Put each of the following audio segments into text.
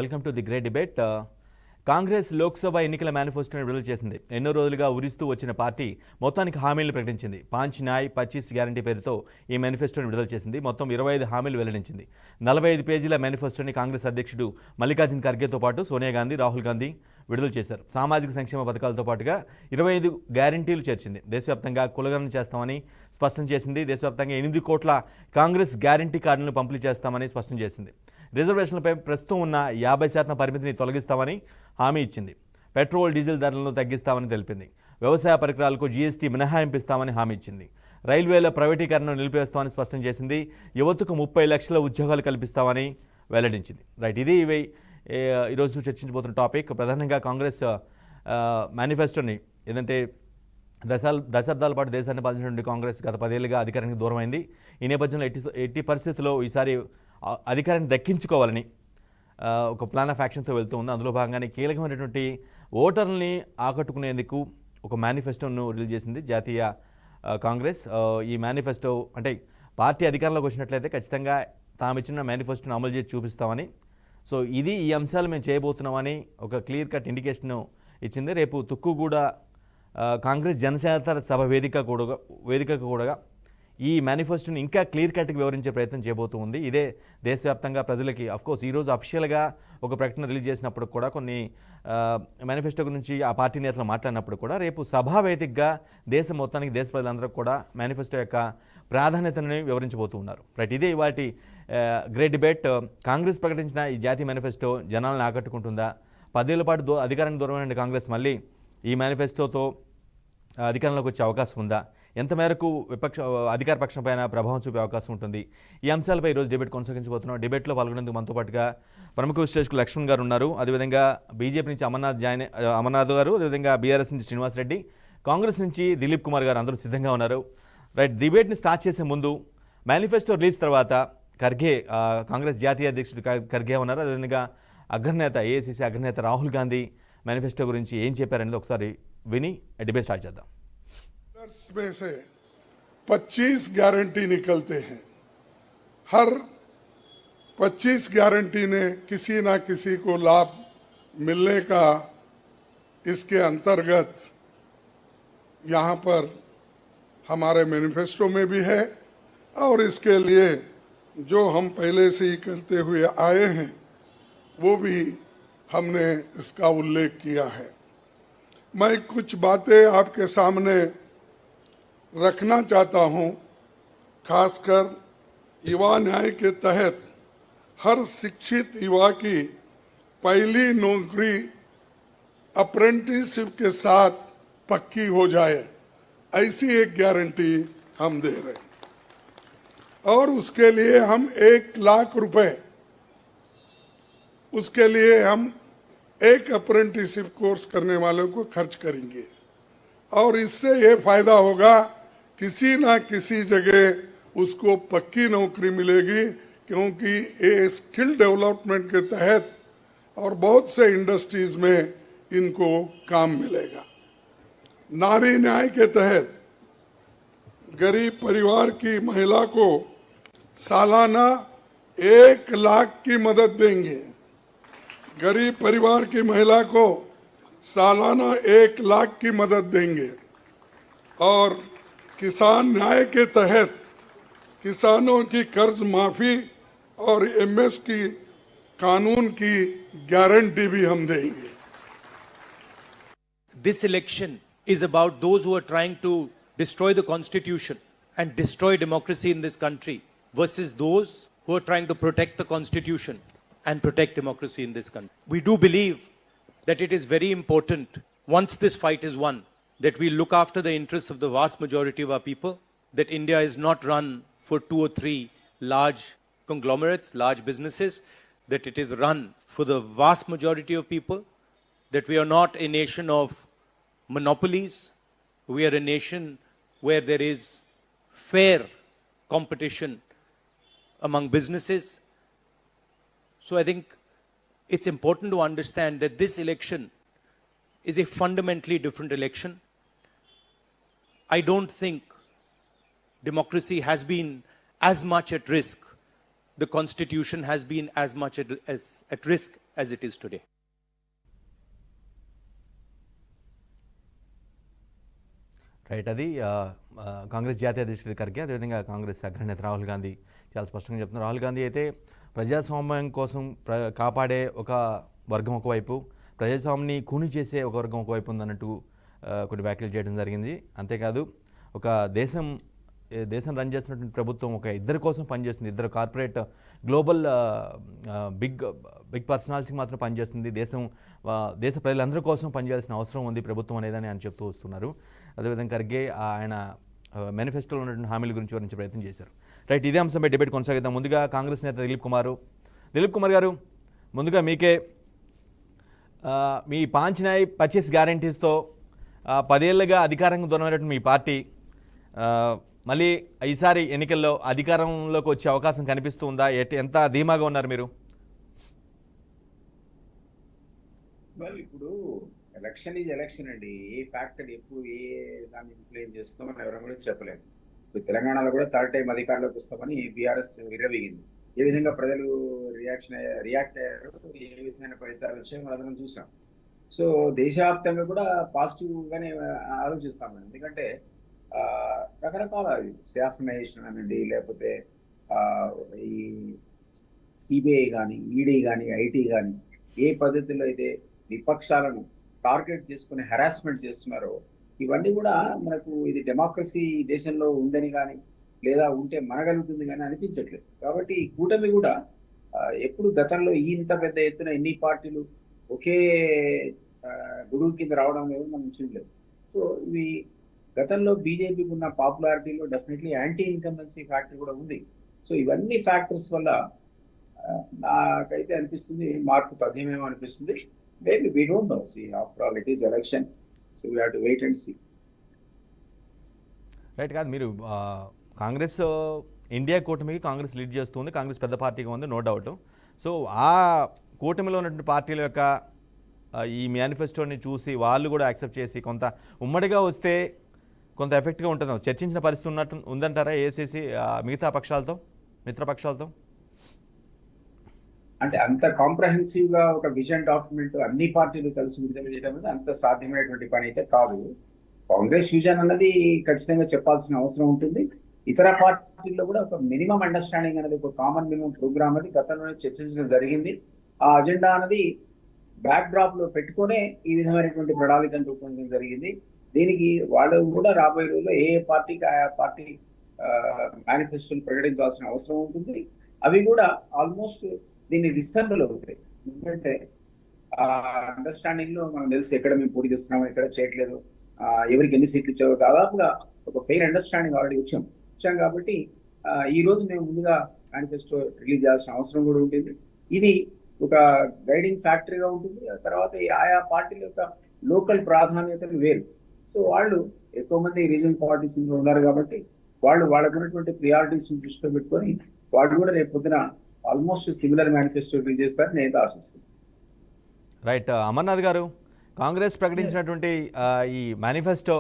Welcome to the great debate. Congress Lok Sabha ఎన్నికల మేనిఫెస్టోని విడుదల చేసింది. ఎన్నో రోజులుగా ఉరిస్తూ వచ్చిన పార్టీ మొత్తానికి హామీలను ప్రకటించింది. 5 న్యాయ్ 25 గ్యారంటీ పేరుతో ఈ మేనిఫెస్టోని విడుదల చేసింది. మొత్తం 25 హామీలు వెల్లడించింది. 45 పేజీల మేనిఫెస్టోని కాంగ్రెస్ అధ్యక్షుడు మల్లికార్జున ఖర్గేతో పాటు సోనియా గాంధీ, రాహుల్ గాంధీ విడుదల చేశారు. సామాజిక సంక్షేమ పథకాలతో పాటుగా 25 గ్యారంటీలు చేర్చింది. దేశవ్యాప్తంగా కులగణన చేస్తామని స్పష్టం చేసింది. దేశవ్యాప్తంగా 8 కోట్ల కాంగ్రెస్ గ్యారంటీ కార్డులను పంపిణీ చేస్తామని స్పష్టం చేసింది. రిజర్వేషన్లపై ప్రస్తుతం ఉన్న 50% పరిమితిని తొలగిస్తామని హామీ ఇచ్చింది. పెట్రోల్, డీజిల్ ధరలను తగ్గిస్తామని తెలిపింది. వ్యవసాయ పరికరాలకు జీఎస్టీ మినహాయింపు ఇస్తామని హామీ ఇచ్చింది. రైల్వేల ప్రైవేటీకరణను నిలిపివేస్తామని స్పష్టం చేసింది. యువతకు 30 లక్షల ఉద్యోగాలు కల్పిస్తామని వెల్లడించింది. రైట్, ఇది ఈరోజు చర్చించబోతున్న టాపిక్. ప్రధానంగా కాంగ్రెస్ మేనిఫెస్టోని ఏదంటే దశాబ్దాల పాటు దేశాన్ని పాలించినటువంటి కాంగ్రెస్ గత 10 ఏళ్ళుగా అధికారానికి దూరమైంది. ఈ నేపథ్యంలో ఎట్టి పరిస్థితుల్లో ఈసారి అధికారాన్ని దక్కించుకోవాలని ఒక ప్లాన్ ఆఫ్ యాక్షన్తో వెళ్తూ ఉంది. అందులో భాగంగానే కీలకమైనటువంటి ఓటర్లని ఆకట్టుకునేందుకు ఒక మేనిఫెస్టోను రిలీజ్ చేసింది జాతీయ కాంగ్రెస్. ఈ మేనిఫెస్టో అంటే పార్టీ అధికారంలోకి వచ్చినట్లయితే ఖచ్చితంగా తాము ఇచ్చిన మేనిఫెస్టోను అమలు చేసి చూపిస్తామని, సో ఈ అంశాలు మేము చేయబోతున్నామని ఒక క్లియర్ కట్ ఇండికేషన్ ఇచ్చింది. రేపు తుక్కుగూడ కాంగ్రెస్ జనసేన సభ వేదికకు కూడా ఈ మేనిఫెస్టోని ఇంకా క్లియర్ కట్గా వివరించే ప్రయత్నం చేయబోతూ ఉంది. ఇదే దేశవ్యాప్తంగా ప్రజలకి అఫ్కోర్స్ ఈరోజు అఫీషియల్గా ఒక ప్రకటన రిలీజ్ చేసినప్పుడు కూడా కొన్ని మేనిఫెస్టో గురించి ఆ పార్టీ నేతలు మాట్లాడినప్పుడు కూడా రేపు సభా వేదికగా దేశం మొత్తానికి దేశ ప్రజలందరూ కూడా మేనిఫెస్టో యొక్క ప్రాధాన్యతను వివరించబోతూ ఉన్నారు. రైట్, ఇదే ఇవాటి గ్రేట్ డిబేట్. కాంగ్రెస్ ప్రకటించిన ఈ జాతీయ మేనిఫెస్టో జనాలను ఆకట్టుకుంటుందా? 10 ఏళ్ల పాటు అధికారానికి దూరమైన కాంగ్రెస్ మళ్ళీ ఈ మేనిఫెస్టోతో అధికారంలోకి వచ్చే అవకాశం ఉందా? ఎంత మేరకు అధికార పక్షం పైన ప్రభావం చూపే అవకాశం ఉంటుంది? ఈ అంశాలపై ఈరోజు డిబేట్ కొనసాగించబోతున్నాం. డిబేట్లో పాల్గొనేందుకు మనతో పాటుగా ప్రముఖ విశ్లేషకులు లక్ష్మణ్ గారు ఉన్నారు. అదేవిధంగా బీజేపీ నుంచి అమర్నాథ్ గారు, అదేవిధంగా బీఆర్ఎస్ నుంచి శ్రీనివాస్ రెడ్డి, కాంగ్రెస్ నుంచి దిలీప్ కుమార్ గారు అందరూ సిద్ధంగా ఉన్నారు. రైట్, డిబేట్ని స్టార్ట్ చేసే ముందు మేనిఫెస్టో రిలీజ్ తర్వాత ఖర్గే, కాంగ్రెస్ జాతీయ అధ్యక్షుడు ఖర్గే ఉన్నారు. అదేవిధంగా అగ్రనేత ఏఐసీసీ అగ్రనేత రాహుల్ గాంధీ మేనిఫెస్టో గురించి ఏం చెప్పారనేది ఒకసారి విని డిబేట్ స్టార్ట్ చేద్దాం. में से 25 गारंटी निकलते हैं. हर 25 गारंटी ने किसी ना किसी को लाभ मिलने का इसके अंतर्गत यहाँ पर हमारे मैनिफेस्टो में भी है और इसके लिए जो हम पहले से ही करते हुए आए हैं वो भी हमने इसका उल्लेख किया है. मैं कुछ बातें आपके सामने रखना चाहता हूं. खासकर युवा न्याय के तहत हर शिक्षित युवा की पहली नौकरी अप्रेंटिसशिप के साथ पक्की हो जाए, ऐसी एक गारंटी हम दे रहे हैं. और उसके लिए हम 1 लाख रुपए, उसके लिए हम एक अप्रेंटिसशिप कोर्स करने वालों को खर्च करेंगे. और इससे ये फायदा होगा, किसी ना किसी जगह उसको पक्की नौकरी मिलेगी, क्योंकि ये स्किल डेवलपमेंट के तहत और बहुत से इंडस्ट्रीज में इनको काम मिलेगा. नारी न्याय के तहत गरीब परिवार की महिला को सालाना 1 लाख की मदद देंगे. गरीब परिवार की महिला को सालाना 1 लाख की मदद देंगे. और किसान न्याय के तहत किसानों की कर्ज माफी और एमएस की कानून की गारंटी भी हम देंगे. This election is about those who are trying to destroy the constitution and destroy democracy in this country versus those who are trying to protect the constitution and protect democracy in this country. We do believe that it is very important, once this fight is won, that we look after the interests of the vast majority of our people, that India is not run for 2 or 3 large conglomerates, large businesses, that it is run for the vast majority of people, that we are not a nation of monopolies, we are a nation where there is fair competition among businesses. So I think it's important to understand that this election is a fundamentally different election. I don't think democracy has been as much at risk, the constitution has been as much at risk as it is today. Right, అది కాంగ్రెస్ జాతీయ అధ్యక్షుడు ఖర్గే, అదేవిధంగా కాంగ్రెస్ అగ్రనేత రాహుల్ గాంధీ చాలా స్పష్టంగా చెప్తున్నారు. రాహుల్ గాంధీ అయితే ప్రజాస్వామ్యం కోసం కాపాడే ఒక వర్గం ఒకవైపు, ప్రజాస్వామ్యాన్ని కూని చేసే ఒక వర్గం ఒకవైపు ఉందన్నట్టు కొన్ని వ్యాఖ్యలు చేయడం జరిగింది. అంతేకాదు ఒక దేశం రన్ చేస్తున్నటువంటి ప్రభుత్వం ఒక ఇద్దరి కోసం పనిచేస్తుంది, ఇద్దరు కార్పొరేట్ గ్లోబల్ బిగ్ పర్సనాలిటీకి మాత్రం పనిచేస్తుంది, దేశ ప్రజలందరి కోసం పనిచేయాల్సిన అవసరం ఉంది ప్రభుత్వం అనేదని ఆయన చెప్తూ వస్తున్నారు. అదేవిధంగా ఖర్గే ఆయన మేనిఫెస్టోలో ఉన్నటువంటి హామీల గురించి వివరించే ప్రయత్నం చేశారు. రైట్, ఇదే అంశంపై డిబేట్ కొనసాగిద్దాం. ముందుగా కాంగ్రెస్ నేత దిలీప్ కుమార్ గారు, ముందుగా మీకే మీ 5 న్యాయ్ 25 గ్యారంటీస్తో 10 ఏళ్ళుగా అధికారంగా దూరమైనటువంటి మీ పార్టీ మళ్ళీ ఈసారి ఎన్నికల్లో అధికారంలోకి వచ్చే అవకాశం కనిపిస్తూ ఉందా? ఎంత ధీమాగా ఉన్నారు మీరు? ఇప్పుడు ఎలక్షన్ ఈజ్ ఎలక్షన్ అండి. ఏ ఫ్యాక్టర్ ఎప్పుడు ఏ దాన్ని ఇన్ఫ్లుయెన్స్ చేస్తుందో మనం ఎవరైనా కూడా చెప్పలేము. ఇప్పుడు తెలంగాణలో కూడా థర్డ్ టైం అధికారంలోకి వస్తామని బీఆర్ఎస్ విర్రవీగింది. ఏ విధంగా ప్రజలు రియాక్ట్ అయ్యారు, ఏ విధమైన ఫలితాలు వచ్చాయో మనం చూసాం. సో దేశవ్యాప్తంగా కూడా పాజిటివ్ గానే ఆలోచిస్తాం మనం. ఎందుకంటే రకరకాల శాఫ్నైజేషన్ అనండి, లేకపోతే ఈ సిబిఐ కానీ, ఈడీ కానీ, ఐటీ కానీ ఏ పద్ధతిలో అయితే విపక్షాలను టార్గెట్ చేసుకుని హెరాస్మెంట్ చేస్తున్నారో, ఇవన్నీ కూడా మనకు ఇది డెమోక్రసీ దేశంలో ఉందని కానీ, లేదా ఉంటే మనగలుగుతుంది కానీ అనిపించట్లేదు. కాబట్టి ఈ కూటమి కూడా ఎప్పుడు గతంలో ఇంత పెద్ద ఎత్తున ఎన్ని పార్టీలు ఒకే గొడుగు కింద రావడం లేదు మనం చూడలేదు. సో ఇవి గతంలో బీజేపీకి ఉన్న పాపులారిటీలో డెఫినెట్లీ యాంటీ ఇన్కంబెన్సీ ఫ్యాక్టర్ కూడా ఉంది. సో ఇవన్నీ ఫ్యాక్టర్స్ వల్ల నాకైతే అనిపిస్తుంది మార్పు తథ్యమేమో అనిపిస్తుంది. Maybe we don't know. See after all it is election, so we have to wait and see. Right, కాదు మీరు కాంగ్రెస్ ఇండియా కూటమికి కాంగ్రెస్ లీడ్ చేస్తుంది, కాంగ్రెస్ పెద్ద పార్టీగా ఉంది, నో డౌట్. సో ఆ కూటమిలో ఉన్నటువంటి పార్టీల యొక్క ఈ మేనిఫెస్టోని చూసి వాళ్ళు కూడా యాక్సెప్ట్ చేసి కొంత ఉమ్మడిగా వస్తే కొంత ఎఫెక్ట్గా ఉంటుందో చర్చించిన పరిస్థితి ఉందంటారా ఏసీసీ మిగతా పక్షాలతో, మిత్రపక్షాలతో? అంటే అంత కాంప్రహెన్సివ్ గా ఒక విజన్ డాక్యుమెంట్ అన్ని పార్టీలు కలిసి విడుదల చేయడం అనేది అంత సాధ్యమైనటువంటి పని అయితే కాదు. కాంగ్రెస్ విజన్ అన్నది ఖచ్చితంగా చెప్పాల్సిన అవసరం ఉంటుంది. ఇతర పార్టీల్లో కూడా ఒక మినిమం అండర్స్టాండింగ్ అనేది, ఒక కామన్ మినిమం ప్రోగ్రామ్ అనేది గతంలోనే చర్చించడం జరిగింది. ఆ అజెండా అనేది బ్యాక్ డ్రాప్ లో పెట్టుకునే ఈ విధమైనటువంటి ప్రణాళికను రూపొందించడం జరిగింది. దీనికి వాళ్ళు కూడా రాబోయే రోజుల్లో ఏ పార్టీకి ఆయా పార్టీ మేనిఫెస్టోలు ప్రకటించాల్సిన అవసరం ఉంటుంది. అవి కూడా ఆల్మోస్ట్ దీన్ని రిసెంబుల్ అవుతాయి. ఎందుకంటే ఆ అండర్స్టాండింగ్ లో మనం తెలిసి ఎక్కడ మేము పోటీ చేస్తున్నాము, ఎక్కడ చేయట్లేదు, ఎవరికి ఎన్ని సీట్లు ఇచ్చారో దాదాపుగా ఒక ఫెయిర్ అండర్స్టాండింగ్ ఆల్రెడీ వచ్చాం కాబట్టి ఈ రోజు మేము ముందుగా మేనిఫెస్టో రిలీజ్ చేయాల్సిన అవసరం కూడా ఉంటుంది. ఇది ఒక గైడింగ్ ఫ్యాక్టరీగా ఉంటుంది. ఆ తర్వాత ఆయా పార్టీల యొక్క లోకల్ ప్రాధాన్యతలు వేరు. సో వాళ్ళు ఎక్కువ మంది రీజనల్ పార్టీస్ ఉన్నారు కాబట్టి వాళ్ళకు ఉన్నటువంటి ప్రియారిటీస్ దృష్టిలో పెట్టుకొని వాళ్ళు కూడా రేపు పొద్దున ఆల్మోస్ట్ సిమిలర్ మేనిఫెస్టో రిలీజ్ చేస్తారని నేను ఆశిస్తున్నాను. రైట్, అమర్నాథ్ గారు, కాంగ్రెస్ ప్రకటించినటువంటి ఈ మేనిఫెస్టో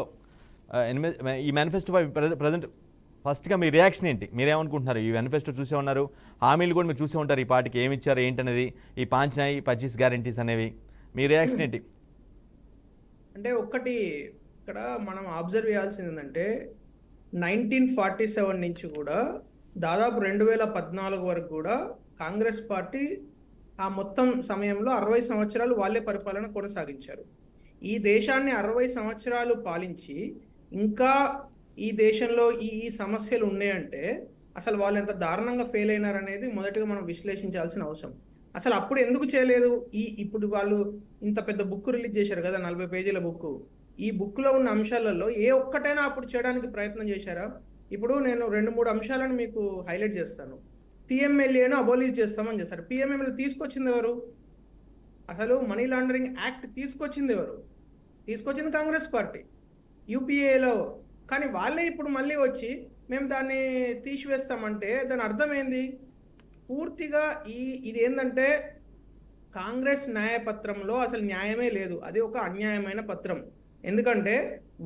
ప్రజెంట్ ఫస్ట్గా మీ రియాక్షన్ ఏంటి? మీరేమనుకుంటున్నారు? ఈ మేనిఫెస్టో చూసే ఉన్నారు, హామీలు కూడా మీరు చూసే ఉంటారు, ఈ పార్టీకి ఏమి ఇచ్చారు ఏంటనేది, ఈ 5 న్యాయ్ 25 గ్యారంటీస్ అనేవి, మీ రియాక్షన్ ఏంటి? అంటే ఒక్కటి ఇక్కడ మనం అబ్జర్వ్ చేయాల్సింది ఏంటంటే 1947 నుంచి కూడా దాదాపు 2014 వరకు కూడా కాంగ్రెస్ పార్టీ ఆ మొత్తం సమయంలో 60 సంవత్సరాలు వాళ్ళే పరిపాలన కొనసాగించారు. ఈ దేశాన్ని 60 సంవత్సరాలు పాలించి ఇంకా ఈ దేశంలో ఈ సమస్యలు ఉన్నాయంటే అసలు వాళ్ళు ఎంత దారుణంగా ఫెయిల్ అయినారనేది మొదటగా మనం విశ్లేషించాల్సిన అవసరం. అసలు అప్పుడు ఎందుకు చేయలేదు? ఇప్పుడు వాళ్ళు ఇంత పెద్ద బుక్ రిలీజ్ చేశారు కదా, 40 పేజీల బుక్. ఈ బుక్లో ఉన్న అంశాలలో ఏ ఒక్కటైనా అప్పుడు చేయడానికి ప్రయత్నం చేశారా? ఇప్పుడు నేను 2-3 అంశాలను మీకు హైలైట్ చేస్తాను. పిఎంఎల్ఏను అబోలిష్ చేస్తామని చేస్తారు. పిఎంఎల్ఏ తీసుకొచ్చింది ఎవరు? అసలు మనీ లాండరింగ్ యాక్ట్ తీసుకొచ్చింది ఎవరు? తీసుకొచ్చింది కాంగ్రెస్ పార్టీ యూపీఏలో. కానీ వాళ్ళే ఇప్పుడు మళ్ళీ వచ్చి మేము దాన్ని తీసివేస్తామంటే దాని అర్థం ఏంది? పూర్తిగా ఇది ఏంటంటే కాంగ్రెస్ న్యాయపత్రంలో అసలు న్యాయమే లేదు, అది ఒక అన్యాయమైన పత్రం. ఎందుకంటే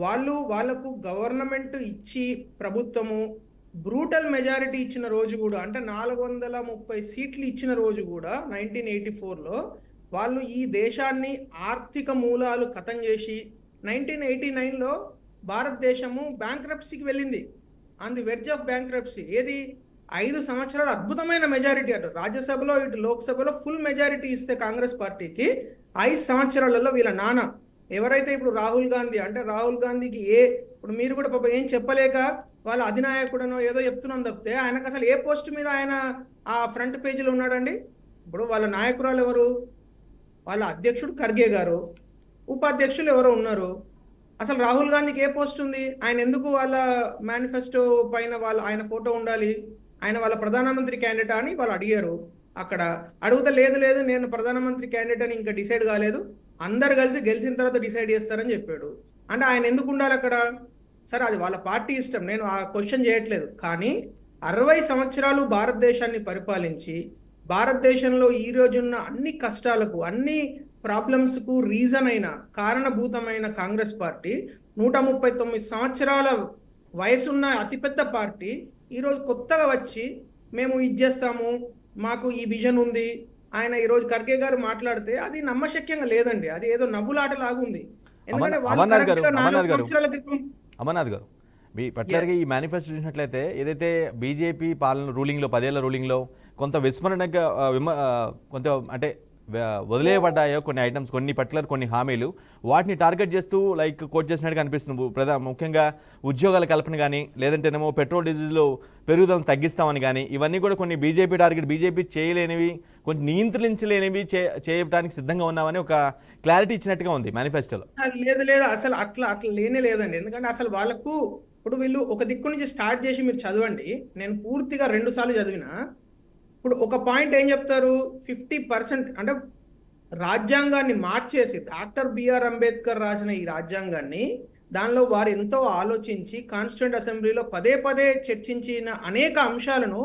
వాళ్ళకు గవర్నమెంట్ ఇచ్చి ప్రభుత్వము బ్రూటల్ మెజారిటీ ఇచ్చిన రోజు కూడా, అంటే 430 సీట్లు ఇచ్చిన రోజు కూడా 1984లో వాళ్ళు ఈ దేశాన్ని ఆర్థిక మూలాలు ఖతం చేసి 1989లో భారతదేశము బ్యాంక్రప్సీకి వెళ్ళింది, on the verge of bankruptcy. ఏది 5 సంవత్సరాలు అద్భుతమైన మెజారిటీ, అటు రాజ్యసభలో ఇటు లోక్సభలో ఫుల్ మెజారిటీ ఇస్తే కాంగ్రెస్ పార్టీకి 5 సంవత్సరాలలో వీళ్ళ నాన్న ఎవరైతే ఇప్పుడు రాహుల్ గాంధీ, అంటే రాహుల్ గాంధీకి ఇప్పుడు మీరు కూడా పాప ఏం చెప్పలేక వాళ్ళ అధినాయకుడనో ఏదో చెప్తున్నాం తప్పితే ఆయనకు అసలు ఏ పోస్ట్ మీద ఆయన ఆ ఫ్రంట్ పేజీలో ఉన్నాడండి? ఇప్పుడు వాళ్ళ నాయకురాలు ఎవరు? వాళ్ళ అధ్యక్షుడు ఖర్గే గారు, ఉపాధ్యక్షులు ఎవరో ఉన్నారు. అసలు రాహుల్ గాంధీకి ఏ పోస్ట్ ఉంది? ఆయన ఎందుకు వాళ్ళ మేనిఫెస్టో పైన ఆయన ఫోటో ఉండాలి? ఆయన వాళ్ళ ప్రధానమంత్రి క్యాండిడేట్ అని వాళ్ళు అడిగారు. అక్కడ అడిగితే లేదు నేను ప్రధానమంత్రి క్యాండిడేట్ అని ఇంకా డిసైడ్ కాలేదు, అందరు కలిసి గెలిచిన తర్వాత డిసైడ్ చేస్తారని చెప్పాడు. అంటే ఆయన ఎందుకు ఉండాలి అక్కడ? సరే, అది వాళ్ళ పార్టీ ఇష్టం, నేను ఆ క్వశ్చన్ చేయట్లేదు. కానీ 60 సంవత్సరాలు భారతదేశాన్ని పరిపాలించి భారతదేశంలో ఈ రోజున్న అన్ని కష్టాలకు, అన్ని ప్రాబ్లమ్స్కు రీజన్ అయిన, కారణభూతమైన కాంగ్రెస్ పార్టీ 139 సంవత్సరాల వయసున్న అతిపెద్ద పార్టీ ఈరోజు కొత్తగా వచ్చి మేము ఇది చేస్తాము, మాకు ఈ విజన్ ఉంది. ఆయన ఈరోజు ఖర్గే గారు మాట్లాడితే అది నమ్మశక్యంగా లేదండి, అది ఏదో నవ్వులాటలాగా ఉంది. ఎందుకంటే అమర్నాథ్ గారు సంవత్సరాల క్రితం అమర్నాథ్ గారు మీ పర్టికులర్గా ఈ మేనిఫెస్టో చూసినట్లయితే ఏదైతే బీజేపీ పాలన రూలింగ్లో 10 ఏళ్ల రూలింగ్లో కొంత విస్మరణగా కొంత అంటే వదిలేయబడ్డాయో కొన్ని ఐటమ్స్, కొన్ని హామీలు, వాటిని టార్గెట్ చేస్తూ లైక్ కోట్ చేసినట్టుగా అనిపిస్తుంది. ముఖ్యంగా ఉద్యోగాల కల్పన కానీ, లేదంటేనేమో పెట్రోల్ డీజిల్ పెరుగుదల తగ్గిస్తామని కానీ, ఇవన్నీ కూడా కొన్ని బీజేపీ టార్గెట్, బీజేపీ చేయలేనివి, కొంచెం నియంత్రించలేనివి చేయడానికి సిద్ధంగా ఉన్నామని ఒక క్లారిటీ ఇచ్చినట్టుగా ఉంది మేనిఫెస్టోలో. లేదు అసలు అట్లా లేనే లేదండి. ఎందుకంటే అసలు వాళ్ళకు ఇప్పుడు వీళ్ళు ఒక దిక్కు నుంచి స్టార్ట్ చేసి మీరు చదవండి, నేను పూర్తిగా 2 సార్లు చదివినా. ఇప్పుడు ఒక పాయింట్ ఏం చెప్తారు, 50% అంటే రాజ్యాంగాన్ని మార్చేసి, డాక్టర్ బిఆర్ అంబేద్కర్ రాసిన ఈ రాజ్యాంగాన్ని, దానిలో వారు ఎంతో ఆలోచించి కాన్స్టిట్యూంట్ అసెంబ్లీలో పదే చర్చించిన అనేక అంశాలను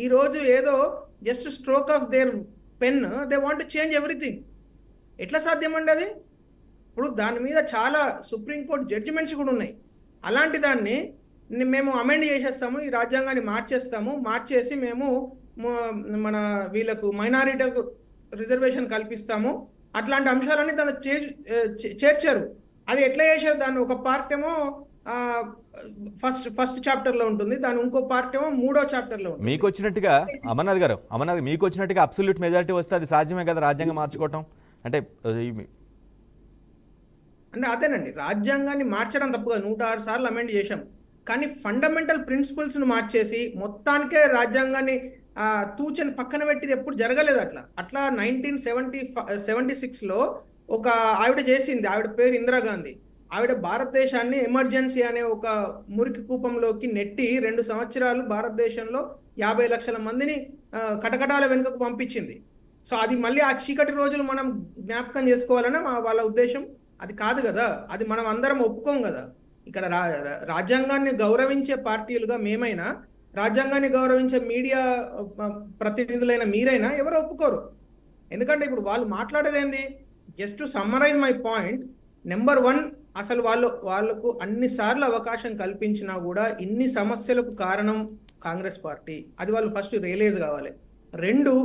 ఈరోజు ఏదో just stroke of their pen they want to change everything. ఎట్లా సాధ్యమండి అది? ఇప్పుడు దాని మీద చాలా సుప్రీంకోర్టు జడ్జిమెంట్స్ కూడా ఉన్నాయి. అలాంటి దాన్ని మేము అమెండ్ చేసేస్తాము, ఈ రాజ్యాంగాన్ని మార్చేసి మేము మన వీళ్ళకు మైనారిటీలకు రిజర్వేషన్ కల్పిస్తాము, అట్లాంటి అంశాలన్నీ దాన్ని చేర్చారు. అది ఎట్లా చేశారు? దాన్ని ఒక పార్ట్ ఏమో ఫస్ట్ చాప్టర్లో ఉంటుంది, దాని ఇంకో పార్ట్ ఏమో 3వ చాప్టర్లో ఉంటుంది. మీకు వచ్చినట్టుగా అమర్నాథ్ గారు మీకు వచ్చినట్టుగా అబ్సల్యూట్ మెజారిటీ వస్తే అది సాధ్యమే కదా రాజ్యాంగం మార్చుకోవటం అంటే? అదేనండి, రాజ్యాంగాన్ని మార్చడం తప్పు కాదు, 106 సార్లు అమెండ్ చేశాం. కానీ ఫండమెంటల్ ప్రిన్సిపల్స్ను మార్చేసి మొత్తానికే రాజ్యాంగాన్ని తూచని పక్కన పెట్టిది ఎప్పుడు జరగలేదు. అట్లా 1976లో ఒక ఆవిడ చేసింది, ఆవిడ పేరు ఇందిరాగాంధీ. ఆవిడ భారతదేశాన్ని ఎమర్జెన్సీ అనే ఒక మురికి కూపంలోకి నెట్టి 2 సంవత్సరాలు భారతదేశంలో 50 లక్షల మందిని కటకటాల వెనుకకు పంపించింది. సో అది మళ్ళీ ఆ చీకటి రోజులు మనం జ్ఞాపకం చేసుకోవాలని వాళ్ళ ఉద్దేశం. అది కాదు కదా, అది మనం అందరం ఒప్పుకోం కదా. ఇక్కడ రాజ్యాంగాన్ని గౌరవించే పార్టీలుగా మేమైనా, రాజ్యాంగాన్ని గౌరవించే మీడియా ప్రతినిధులైన మీరైనా ఎవరు ఒప్పుకోరు. ఎందుకంటే ఇప్పుడు వాళ్ళు మాట్లాడేది ఏంది? Just to summarise my point, number 1, అసలు వాళ్ళకు అన్నిసార్లు అవకాశం కల్పించినా కూడా ఇన్ని సమస్యలకు కారణం కాంగ్రెస్ పార్టీ, అది వాళ్ళు ఫస్ట్ రియలైజ్ కావాలి. 2,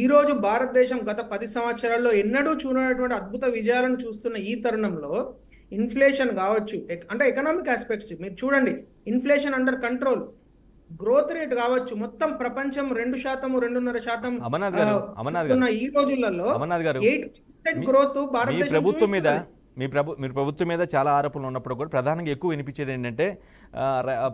ఈరోజు భారతదేశం గత 10 సంవత్సరాల్లో ఎన్నడూ చూడనటువంటి అద్భుత విజయాలను చూస్తున్న ఈ తరుణంలో ఇన్ఫ్లేషన్ కావచ్చు, అంటే ఎకనామిక్ ఆస్పెక్ట్స్ మీరు చూడండి, inflation under control, growth rate కావచ్చు, మొత్తం ప్రపంచం 2%, 2.5% ఈ రోజులలో 8% గ్రోత్ భారతదేశం ప్రభుత్వం మీద మీరు ప్రభుత్వం మీద చాలా ఆరోపణలు ఉన్నప్పుడు కూడా ప్రధానంగా ఎక్కువ వినిపించేది ఏంటంటే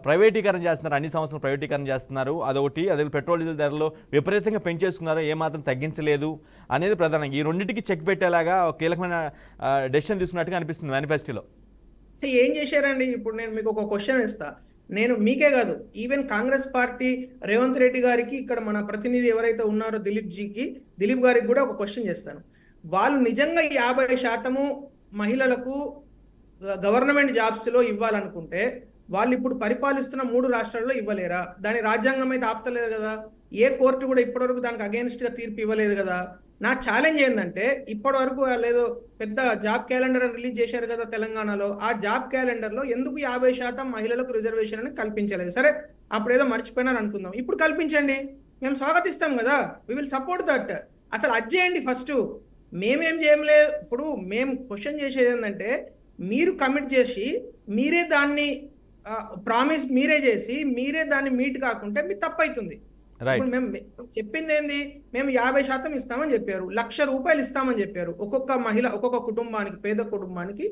ప్రైవేటీకరణ చేస్తున్నారు, అన్ని సంవత్సరాలు ప్రైవేటీకరణ చేస్తున్నారు, అదొకటి. అదే పెట్రోల్ డీజిల్ ధరలు విపరీతంగా పెంచేసుకున్నారు, ఏమాత్రం తగ్గించలేదు అనేది ప్రధానంగా. ఈ రెండింటికి చెక్ పెట్టేలాగా కీలకమైన డెసిషన్ తీసుకున్నట్టుగా అనిపిస్తుంది మేనిఫెస్టోలో. ఏం చేశారండి? ఇప్పుడు నేను మీకు ఒక క్వశ్చన్ ఇస్తా, నేను మీకే కాదు, ఈవెన్ కాంగ్రెస్ పార్టీ రేవంత్ రెడ్డి గారికి, ఇక్కడ మన ప్రతినిధి ఎవరైతే ఉన్నారో దిలీప్ గారికి కూడా ఒక క్వశ్చన్ చేస్తాను. వాళ్ళు నిజంగా 50% మహిళలకు గవర్నమెంట్ జాబ్స్లో ఇవ్వాలనుకుంటే వాళ్ళు ఇప్పుడు పరిపాలిస్తున్న 3 రాష్ట్రాల్లో ఇవ్వలేరా? దాని రాజ్యాంగం అయితే ఆపుతలేదు కదా, ఏ కోర్టు కూడా ఇప్పటివరకు దానికి అగేన్స్ట్గా తీర్పు ఇవ్వలేదు కదా. నా ఛాలెంజ్ ఏంటంటే, ఇప్పటి వరకు వాళ్ళు ఏదో పెద్ద జాబ్ క్యాలెండర్ రిలీజ్ చేశారు కదా తెలంగాణలో, ఆ జాబ్ క్యాలెండర్లో ఎందుకు 50% మహిళలకు రిజర్వేషన్ అని కల్పించలేదు? సరే, అప్పుడు ఏదో మర్చిపోయినారు అనుకుందాం, ఇప్పుడు కల్పించండి, మేము స్వాగతిస్తాం కదా, వి విల్ సపోర్ట్ దట్. అసలు అది చేయండి ఫస్ట్. మేమేం చేయలేదు. ఇప్పుడు మేము క్వశ్చన్ చేసేది ఏంటంటే మీరు కమిట్ చేసి మీరే దాన్ని ప్రామిస్ మీరే చేసి మీరే దాన్ని మీట్ కాకుంటే మీ తప్పైతుంది. రైట్. ఇప్పుడు మేము చెప్పింది ఏంది, మేము 50% ఇస్తామని చెప్పారు, ₹1,00,000 ఇస్తామని చెప్పారు. ఒక్కొక్క మహిళ ఒక్కొక్క కుటుంబానికి, పేద కుటుంబానికి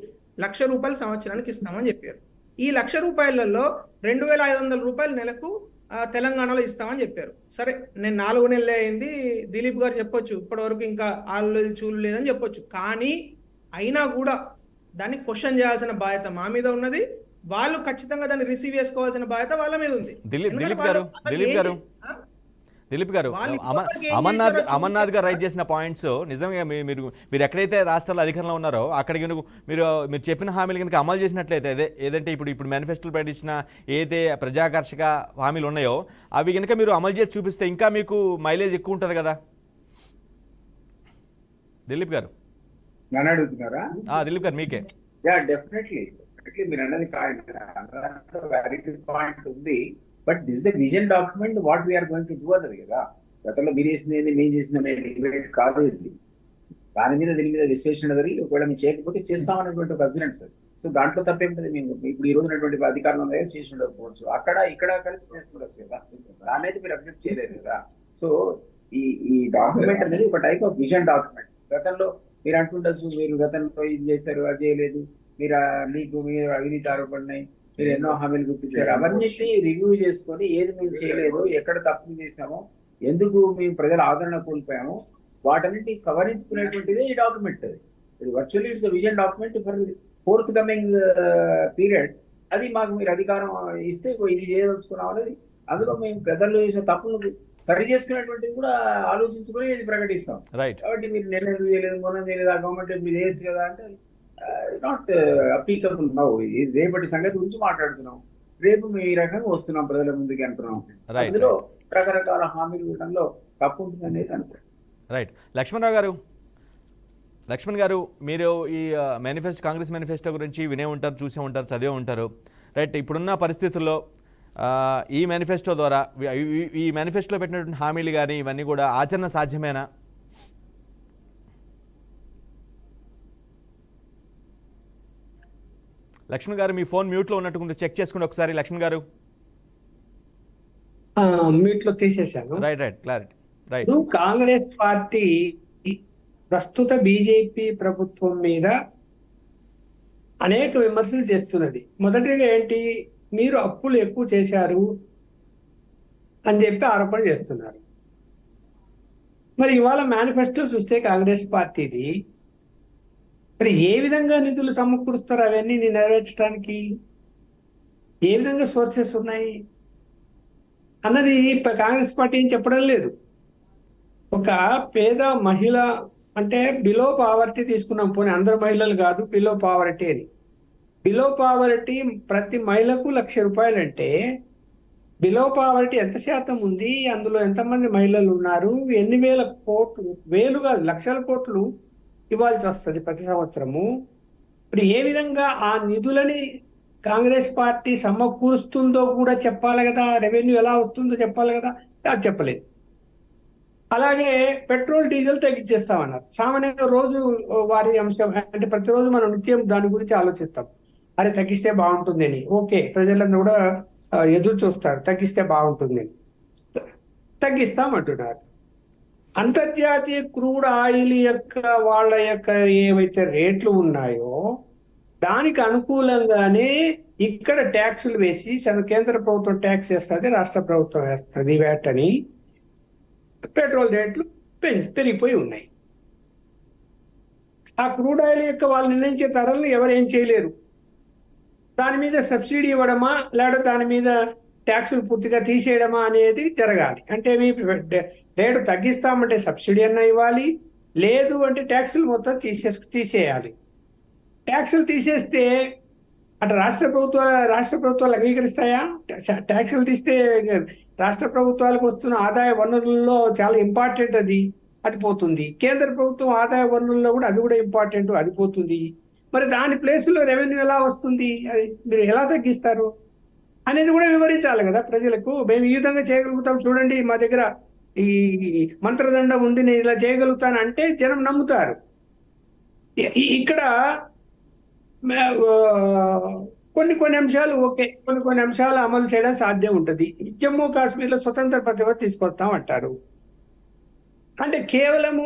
₹1,00,000 సంవత్సరానికి ఇస్తామని చెప్పారు. ఈ ₹1,00,000 ₹2,500 నెలకు తెలంగాణలో ఇస్తామని చెప్పారు. సరే, నేను 4 నెలలే అయింది, దిలీప్ గారు చెప్పొచ్చు ఇప్పటి వరకు ఇంకా ఆళ్ళు చూలు లేదని చెప్పొచ్చు. కానీ అయినా కూడా దాన్ని క్వశ్చన్ చేయాల్సిన బాధ్యత మా మీద ఉన్నది. వాళ్ళు ఖచ్చితంగా దాన్ని రిసీవ్ చేసుకోవాల్సిన బాధ్యత వాళ్ళ మీద ఉంది. దిలీప్ గారు వాళ్ళు ఇప్పటివరకు ఏం అమర్నాథ్ చేశారో అమర్నాథ్ గారు రైట్ చేసిన పాయింట్స్ నిజంగా మీరు ఎక్కడైతే రాష్ట్రాల్లో అధికారంలో ఉన్నారో అక్కడికి మీరు చెప్పిన హామీలు కనుక అమలు చేసినట్లయితే ఏదంటే ఇప్పుడు మేనిఫెస్టోలో ప్రకటించిన ఏదైతే ప్రజాకర్షక హామీలు ఉన్నాయో అవి కనుక మీరు అమలు చేసి చూపిస్తే ఇంకా మీకు మైలేజ్ ఎక్కువ ఉంటుంది కదా దిలీప్ గారు. నన్ను అడుగుతున్నారా? దిలీప్ గారు మీకే. యా, డెఫినెట్లీ మీరు అన్నది పాయింట్ ఉంది. But this the vision document what we are going to do అన్నది కదా. గతంలో మీరు చేసింది మేము చేసిన డిబేట్ కాదు ఇది. దీని మీద విశ్లేషణ జరిగి ఒకవేళ మేము చేయకపోతే చేస్తామనేటువంటి ఒక అజ్యూరెన్స్. సో దాంట్లో తప్పేమిటది? మేము ఇప్పుడు ఈ రోజు ఉన్నటువంటి అధికారంలో చేసి ఉండకపోవచ్చు, అక్కడ ఇక్కడ కలిపి చేస్తుండొచ్చు కదా. దాని అయితే మీరు అప్డేట్ చేయలేదు కదా. సో ఈ డాక్యుమెంట్ అనేది ఒక టైప్ ఆఫ్ విజన్ డాక్యుమెంట్. గతంలో మీరు అంటుండొచ్చు, మీరు గతంలో ఇది చేశారు, అది చేయలేదు, మీరు అవినీతి ఆరోపణలు, మీరు ఎన్నో హామీలు గుర్తించారు. అవన్నీ రివ్యూ చేసుకొని ఏది మేము చేయలేదు, ఎక్కడ తప్పులు చేసామో, ఎందుకు మేము ప్రజల ఆదరణ కోల్పోయాము, వాటన్నిటి సవరించుకునేటువంటిదే ఈ డాక్యుమెంట్. ఇది virtually it's vision document for fourth coming period. అది మాకు మీరు అధికారం ఇస్తే ఇది చేయదలుచుకున్నాం అనేది, అందులో మేము ప్రజల్లో చేసిన తప్పులు సరి చేసుకునేటువంటిది కూడా ఆలోచించుకుని ఇది ప్రకటిస్తాం. కాబట్టి మీరు నిన్న ఎందుకు చేయలేదు, మొన్న చేయలేదు, ఆ గవర్నమెంట్ మీరు చేయొచ్చు కదా అంటే ఇట్స్ నాట్ అప్లికబుల్ నౌ. రేపటి సంగతి గురించి మాట్లాడుతున్నాం, రేపు మేము ఈ రకంగా వస్తున్నాం ప్రజల ముందుకి అంటున్నాం. అందులో రకరకాల హామీలు ఇవ్వడంలో తప్పు ఉంటుంది అనేది అనుకుంటున్నాం. రైట్. లక్ష్మణ్ గారు మీరు ఈ కాంగ్రెస్ మేనిఫెస్టో గురించి వినే ఉంటారు, చూసే ఉంటారు, చదివే ఉంటారు. రైట్. ఇప్పుడున్న పరిస్థితుల్లో ఈ మేనిఫెస్టో ద్వారా ఈ మేనిఫెస్టోలో పెట్టినటువంటి హామీలు కానీ ఇవన్నీ కూడా ఆచరణ సాధ్యమేనా? లక్ష్మణ్ గారు మీ ఫోన్ మ్యూట్లో ఉన్నట్టు చెక్ చేసుకోండి ఒకసారి. లక్ష్మణ్ గారు మ్యూట్లో తీసేశాను. Right. Clarity. Right. Congress party ప్రస్తుత బీజేపీ ప్రభుత్వం మీద అనేక విమర్శలు చేస్తున్నది. మొదటిగా ఏంటి, మీరు అప్పులు ఎక్కువ చేశారు అని చెప్పి ఆరోపణ చేస్తున్నారు. మరి ఇవాళ మేనిఫెస్టో చూస్తే కాంగ్రెస్ పార్టీది మరి ఏ విధంగా నిధులు సమకూరుస్తారు అవన్నీ నెరవేర్చడానికి, ఏ విధంగా సోర్సెస్ ఉన్నాయి అన్నది కాంగ్రెస్ పార్టీ ఏం చెప్పడం లేదు. ఒక పేద మహిళ అంటే బిలో పావర్టీ తీసుకున్నాం, పోనీ అందరు మహిళలు కాదు, బిలో పావర్టీ అని. బిలో పావర్టీ ప్రతి మహిళకు ₹1,00,000 అంటే బిలో పావర్టీ ఎంత శాతం ఉంది, అందులో ఎంతమంది మహిళలు ఉన్నారు, ఎన్ని వేల కోట్లు, వేలు కాదు లక్షల కోట్లు ఇవ్వాల్సి వస్తుంది ప్రతి సంవత్సరము. ఇప్పుడు ఏ విధంగా ఆ నిధులని కాంగ్రెస్ పార్టీ సమకూరుస్తుందో కూడా చెప్పాలి కదా, రెవెన్యూ ఎలా వస్తుందో చెప్పాలి కదా, అది చెప్పలేదు. అలాగే పెట్రోల్ డీజిల్ తగ్గించేస్తామన్నారు. సామాన్యంగా రోజు వారి అంశం అంటే ప్రతిరోజు మనం నిత్యం దాని గురించి ఆలోచిస్తాం, అరే తగ్గిస్తే బాగుంటుంది అని. ఓకే, ప్రజలందరూ కూడా ఎదురు చూస్తారు తగ్గిస్తే బాగుంటుంది, తగ్గిస్తామంటున్నారు. అంతర్జాతీయ క్రూడ్ ఆయిల్ యొక్క వాళ్ళ యొక్క ఏవైతే రేట్లు ఉన్నాయో దానికి అనుకూలంగానే ఇక్కడ ట్యాక్సులు వేసి, కేంద్ర ప్రభుత్వం ట్యాక్స్ వేస్తుంది, రాష్ట్ర ప్రభుత్వం వేస్తుంది వ్యాట్ అని, పెట్రోల్ రేట్లు పెరిగిపోయి ఉన్నాయి. ఆ క్రూడ్ ఆయిల్ యొక్క వాళ్ళు నిర్ణయించే ధరలను ఎవరు ఏం చేయలేరు. దాని మీద సబ్సిడీ ఇవ్వడమా లేదా దాని మీద ట్యాక్సులు పూర్తిగా తీసేయడమా అనేది జరగాలి. అంటే మీ రేటు తగ్గిస్తామంటే సబ్సిడీ అన్న ఇవ్వాలి, లేదు అంటే ట్యాక్సులు మొత్తం తీసేయాలి. ట్యాక్సులు తీసేస్తే అటు రాష్ట్ర ప్రభుత్వాలు అంగీకరిస్తాయా? ట్యాక్సులు తీస్తే రాష్ట్ర ప్రభుత్వాలకు వస్తున్న ఆదాయ వనరుల్లో చాలా ఇంపార్టెంట్ అది పోతుంది. కేంద్ర ప్రభుత్వం ఆదాయ వనరుల్లో కూడా అది కూడా ఇంపార్టెంట్, అది పోతుంది. మరి దాని ప్లేస్లో రెవెన్యూ ఎలా వస్తుంది, అది మీరు ఎలా తగ్గిస్తారు అనేది కూడా వివరించాలి కదా ప్రజలకు. మేము ఈ విధంగా చేయగలుగుతాం, చూడండి మా దగ్గర ఈ మంత్రదండం ఉంది, నేను ఇలా చేయగలుగుతాను అంటే జనం నమ్ముతారు. ఇక్కడ కొన్ని అంశాలు ఓకే, కొన్ని అంశాలు అమలు చేయడం సాధ్యం ఉంటుంది. జమ్మూ కాశ్మీర్లో స్వతంత్ర ప్రతిపత్తి తీసుకొస్తాం అంటారు. అంటే కేవలము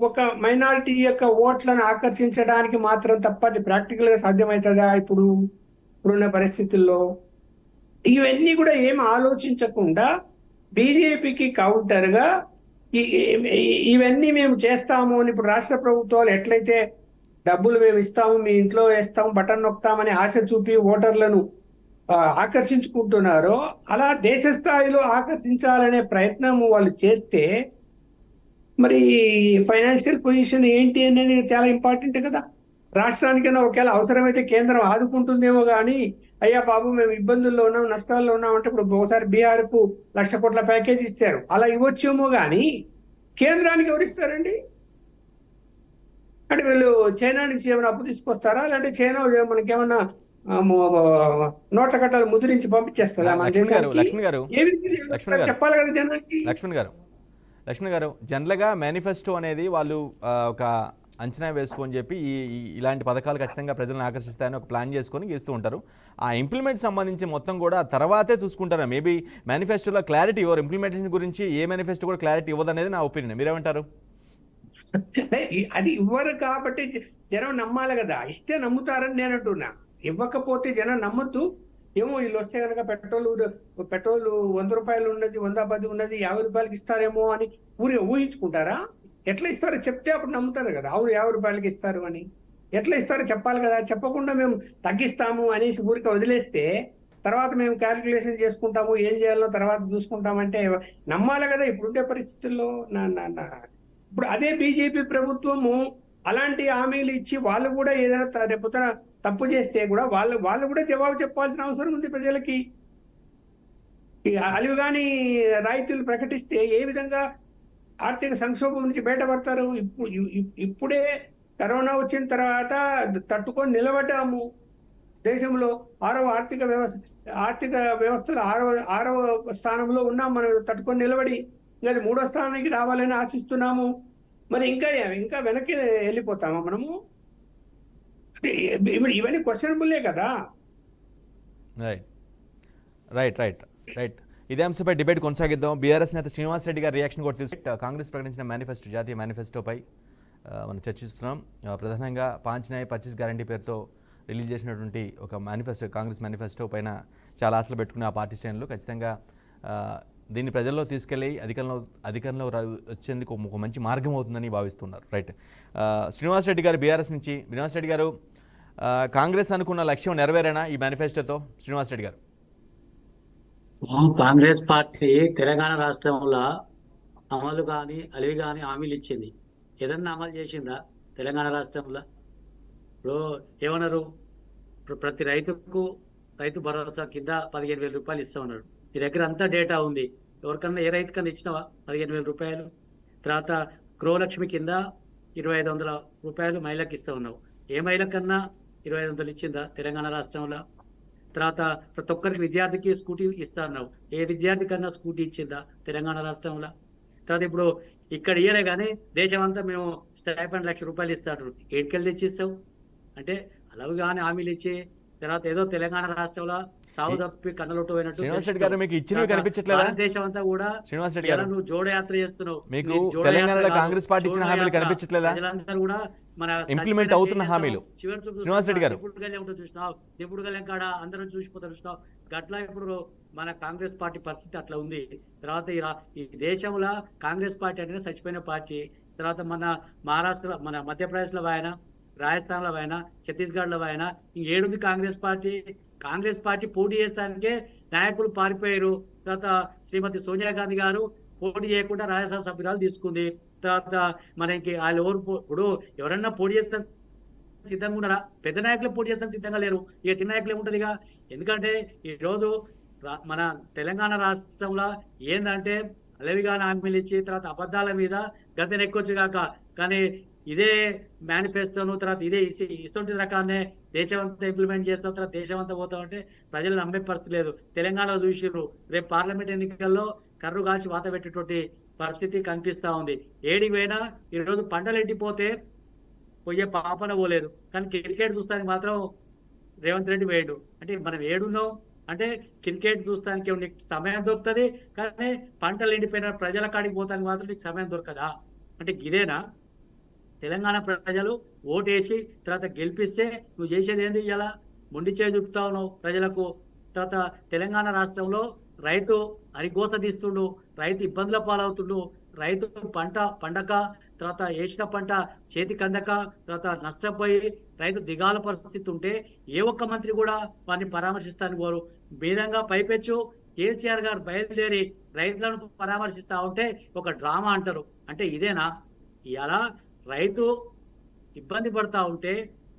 ఒక మైనారిటీ యొక్క ఓట్లను ఆకర్షించడానికి మాత్రం తప్ప అది ప్రాక్టికల్ గా సాధ్యమవుతుందా ఇప్పుడున్న పరిస్థితుల్లో? ఇవన్నీ కూడా ఏం ఆలోచించకుండా బీజేపీకి కౌంటర్ గా ఇవన్నీ మేము చేస్తాము అని ఇప్పుడు రాష్ట్ర ప్రభుత్వాలు ఎట్లయితే డబ్బులు మేము ఇస్తాము, మీ ఇంట్లో వేస్తాము, బటన్ నొక్కుతామని ఆశ చూపి ఓటర్లను ఆకర్షించుకుంటున్నారో, అలా దేశ స్థాయిలో ఆకర్షించాలనే ప్రయత్నం వాళ్ళు చేస్తే మరి ఫైనాన్షియల్ పొజిషన్ ఏంటి అనేది చాలా ఇంపార్టెంట్ కదా. రాష్ట్రానికైనా ఒకవేళ అవసరమైతే కేంద్రం ఆదుకుంటుందేమో కానీ, అయ్యా బాబు మేము ఇబ్బందుల్లో ఉన్నాం, నష్టాల్లో ఉన్నాం అంటే ఇప్పుడు ఒకసారి బీహార్ కు 1,00,000 కోట్ల ప్యాకేజ్ ఇచ్చారు, అలా ఇవ్వచ్చేమో కానీ కేంద్రానికి ఎవరిస్తారండి? అంటే వీళ్ళు చైనా నుంచి ఏమైనా అప్పు తీసుకొస్తారా, లేదంటే చైనా మనకేమన్నా నోట్ల కట్టాలు ముద్రించి పంపించేస్తుందా మన దేశానికి? చెప్పాలి కదా జనానికి. లక్ష్మణ్ గారు, జనరల్గా మేనిఫెస్టో అనేది వాళ్ళు ఒక అంచనా వేసుకొని చెప్పి ఇలాంటి పథకాలు ఖచ్చితంగా ప్రజలను ఆకర్షిస్తాయని ఒక ప్లాన్ చేసుకొని గీస్తూ ఉంటారు. ఆ ఇంప్లిమెంట్ సంబంధించి మొత్తం కూడా తర్వాతే చూసుకుంటారా? మేబీ మేనిఫెస్టోలో క్లారిటీ ఇవ్వరు, ఇంప్లిమెంటేషన్ గురించి ఏ మేనిఫెస్టో కూడా క్లారిటీ ఇవ్వదు అనేది నా ఒపీనియన్. మీరేమంటారు? అది ఇవ్వరు కాబట్టి జనం నమ్మాలి కదా, ఇస్తే నమ్ముతారని నేను అంటున్నా. ఇవ్వకపోతే జనం నమ్మద్దు. ఏమో వీళ్ళు వస్తే కనుక పెట్రోల్ 100 రూపాయలు ఉన్నది, 110 ఉన్నది, 50 రూపాయలకి ఇస్తారేమో అని ఊహించుకుంటారా? ఎట్లా ఇస్తారో చెప్తే అప్పుడు నమ్ముతారు కదా. అవును 50 రూపాయలకి ఇస్తారు అని ఎట్లా ఇస్తారో చెప్పాలి కదా. చెప్పకుండా మేము తగ్గిస్తాము అనేసి ఊరికి వదిలేస్తే తర్వాత మేము క్యాలిక్యులేషన్ చేసుకుంటాము, ఏం చేయాలో తర్వాత చూసుకుంటామంటే నమ్మాలి కదా. ఇప్పుడుండే పరిస్థితుల్లో ఇప్పుడు అదే బీజేపీ ప్రభుత్వము అలాంటి హామీలు ఇచ్చి వాళ్ళు కూడా ఏదైనా రేపుతన తప్పు చేస్తే కూడా వాళ్ళు కూడా జవాబు చెప్పాల్సిన అవసరం ఉంది ప్రజలకి. అలివిగాని రాయితీలు ప్రకటిస్తే ఏ విధంగా ఆర్థిక సంక్షోభం నుంచి బయటపడతారు? ఇప్పుడే కరోనా వచ్చిన తర్వాత తట్టుకొని నిలబడ్డాము. దేశంలో 6వ ఆర్థిక వ్యవస్థలో 6వ స్థానంలో ఉన్నాం మనం, తట్టుకొని నిలబడి. ఇంకా 3వ స్థానానికి రావాలని ఆశిస్తున్నాము. మరి ఇంకా వెనక్కి వెళ్ళిపోతామా మనము? ఇవన్నీ క్వశ్చనబుల్లే కదా. రైట్. ఇదే అంశంపై డిబేట్ కొనసాగిద్దాం. బీఆర్ఎస్ నేత శ్రీనివాస్ రెడ్డి గారి రియాక్షన్ కూడా తెలుసు. కాంగ్రెస్ ప్రకటించిన మేనిఫెస్టో, జాతీయ మేనిఫెస్టోపై మనం చర్చిస్తున్నాం. ప్రధానంగా 5 న్యాయ్ 25 గ్యారంటీ పేరుతో రిలీజ్ చేసినటువంటి ఒక మేనిఫెస్టో, కాంగ్రెస్ మేనిఫెస్టో పైన చాలా ఆశలు పెట్టుకున్న ఆ పార్టీ శ్రేణులు ఖచ్చితంగా దీన్ని ప్రజల్లో తీసుకెళ్ళి అధికారంలో వచ్చేందుకు ఒక మంచి మార్గం అవుతుందని భావిస్తున్నారు. రైట్. శ్రీనివాస్ రెడ్డి గారు బీఆర్ఎస్ నుంచి. శ్రీనివాస్ రెడ్డి గారు, కాంగ్రెస్ అనుకున్న లక్ష్యం నెరవేరేనా ఈ మేనిఫెస్టోతో? శ్రీనివాస్ రెడ్డి గారు. కాంగ్రెస్ పార్టీ తెలంగాణ రాష్ట్రంలో అమలు కానీ అలివి కానీ హామీలు ఇచ్చింది. ఏదన్నా అమలు చేసిందా తెలంగాణ రాష్ట్రంలో? ఇప్పుడు ఏమన్నారు, ప్రతి రైతు భరోసా కింద 15,000 రూపాయలు ఇస్తా ఉన్నారు. మీ దగ్గర అంతా డేటా ఉంది. ఎవరికన్నా ఏ రైతుకన్నా ఇచ్చినావా 15,000 రూపాయలు? తర్వాత గృహలక్ష్మి కింద 2,500 రూపాయలు మహిళకి ఇస్తా ఉన్నావు. ఏ మహిళకన్నా 2,500 ఇచ్చిందా తెలంగాణ రాష్ట్రంలో? తర్వాత ప్రతి ఒక్కరికి విద్యార్థికి స్కూటీ ఇస్తా ఉన్నావు. ఏ విద్యార్థి కన్నా స్కూటీ ఇచ్చిందా తెలంగాణ రాష్ట్రంలో? తర్వాత ఇప్పుడు ఇక్కడ ఇయ్యలే కానీ దేశం అంతా మేము స్టైపెండ్ 1,00,000 రూపాయలు ఇస్తాడు. ఏడుకెళ్ళి తెచ్చిస్తావు అంటే అలావి కానీ హామీలు ఇచ్చి తర్వాత ఏదో తెలంగాణ రాష్ట్రంలో సాగు తప్పి కన్నలొట్టు పోయినట్టు దేశం అంతా కూడా నువ్వు జోడయాత్ర చేస్తున్నావు. మీకు తెలంగాణలో కాంగ్రెస్ పార్టీ ఇచ్చిన హామీలు కనిపించట్లేదా? ప్రజలందరూ కూడా మన ఇంప్లిమెంట్ అవుతున్న హామీలు శ్రీనివాస్ రెడ్డి గారు చూసినావు, దిప్పుడు గల్లెం కాడ అందరం చూసిపోతారు చూసినావు. గట్లా ఇప్పుడు మన కాంగ్రెస్ పార్టీ పరిస్థితి అట్లా ఉంది. తర్వాత ఈ దేశంలో కాంగ్రెస్ పార్టీ అంటే చచ్చిపోయిన పార్టీ. తర్వాత మన మహారాష్ట్ర, మన మధ్యప్రదేశ్లో ఆయన, రాజస్థాన్లో అయినా, ఛత్తీస్గఢ్లో అయినా ఇంకేడుంది కాంగ్రెస్ పార్టీ పోటీ చేస్తానికే నాయకులు పారిపోయారు. తర్వాత శ్రీమతి సోనియా గాంధీ గారు పోటీ చేయకుండా రాజ్యసభ సభ్యురాలు తీసుకుంది. తర్వాత మనకి వాళ్ళు ఇప్పుడు ఎవరన్నా పోటీ చేస్తాను సిద్ధంగా ఉన్నారా? పెద్ద నాయకులు పోటీ చేస్తాను సిద్ధంగా లేరు. ఇక చిన్న నాయకులు ఏముంటదిగా. ఎందుకంటే ఈరోజు మన తెలంగాణ రాష్ట్రంలో ఏంటంటే అలవిగా హామీలు ఇచ్చి తర్వాత అబద్ధాల మీద గతం ఎక్కొచ్చు కాక, కానీ ఇదే మేనిఫెస్టోను తర్వాత ఇదే ఇటువంటి రకాన్ని దేశమంతా ఇంప్లిమెంట్ చేస్తాం, తర్వాత దేశమంతా పోతామంటే ప్రజలు నమ్మే పరిస్థితి లేదు. తెలంగాణలో చూసిర్రు, రేపు పార్లమెంట్ ఎన్నికల్లో కర్రు కాల్చి వాత పెట్టేటువంటి పరిస్థితి కనిపిస్తా ఉంది. ఏడికి పోయినా ఈరోజు పంటలు ఎండిపోతే పోయే పాపన పోలేదు. కానీ క్రికెట్ చూస్తానికి మాత్రం రేవంత్ రెడ్డి వేయడు. అంటే మనం ఏడున్నాం అంటే క్రికెట్ చూస్తానికి నీకు సమయం దొరుకుతుంది, కానీ పంటలు ఎండిపోయిన ప్రజల కాడికి పోతానికి మాత్రం నీకు సమయం దొరకదా? అంటే ఇదేనా? తెలంగాణ ప్రజలు ఓటేసి తర్వాత గెలిపిస్తే నువ్వు చేసేది ఏంది? ఇలా మొండి చేయి చూపుతా ఉన్నావు ప్రజలకు. తర్వాత తెలంగాణ రాష్ట్రంలో రైతు అరిగోస తీస్తుండు, రైతు ఇబ్బందుల పాలవుతుండు, రైతు పంట పండక, తర్వాత వేసిన పంట చేతికి అందక, తర్వాత నష్టపోయి రైతు దిగాల పరిస్థితి ఉంటే ఏ ఒక్క మంత్రి కూడా వారిని పరామర్శిస్తానికి పోరు. భేదంగా పైపెచ్చు కేసీఆర్ గారు బయలుదేరి రైతులను పరామర్శిస్తా ఉంటే ఒక డ్రామా అంటారు. అంటే ఇదేనా? ఇలా రైతు ఇబ్బంది పడతా ఉంటే,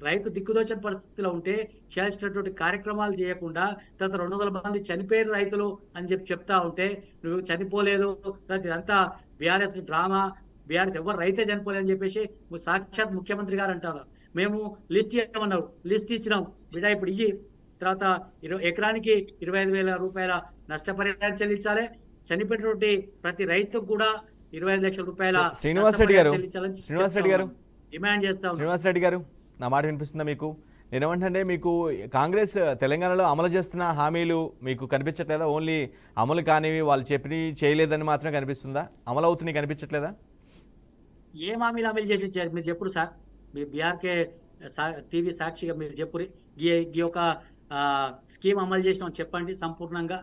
రైతు దిక్కుదోచని పరిస్థితిలో ఉంటే చేయాల్సినటువంటి కార్యక్రమాలు చేయకుండా, తర్వాత 200 మంది చనిపోయారు రైతులు అని చెప్తా ఉంటే నువ్వు చనిపోలేదు, తర్వాత ఇదంతా బీఆర్ఎస్ డ్రామా, బీఆర్ఎస్ ఎవరు రైతే చనిపోలేదని చెప్పేసి సాక్షాత్ ముఖ్యమంత్రి గారు అంటారు. మేము లిస్ట్ ఇవ్వమన్నారు, లిస్ట్ ఇచ్చినాం, బిడ్డ ఇప్పుడు ఇయ్యి, తర్వాత ఎకరానికి 25,000 రూపాయల నష్టపరిహారం చెల్లించాలి, చనిపోయినటువంటి ప్రతి రైతుకు కూడా 25 లక్షల రూపాయల శ్రీనివాస్ రెడ్డి గారు, చెల్లించాలని శ్రీనివాస్ రెడ్డి గారు డిమాండ్ చేస్తాం. శ్రీనివాస్ రెడ్డి గారు, నా మాట వినిపిస్తుందా మీకు? నేనేమంటే మీకు కాంగ్రెస్ తెలంగాణలో అమలు చేస్తున్న హామీలు మీకు కనిపించట్లేదా? ఓన్లీ అమలు కానివి వాళ్ళు చెప్పి చేయలేదని మాత్రమే కనిపిస్తుందా? అమలు అవుతున్నాయి కనిపించట్లేదా? ఏం హామీలు అమలు చేసి ఇచ్చారు మీరు చెప్పుడు సార్? మీ బీఆర్కే టీవీ సాక్షిగా మీరు చెప్పురి, ఈ యొక్క స్కీమ్ అమలు చేసినాం చెప్పండి సంపూర్ణంగా.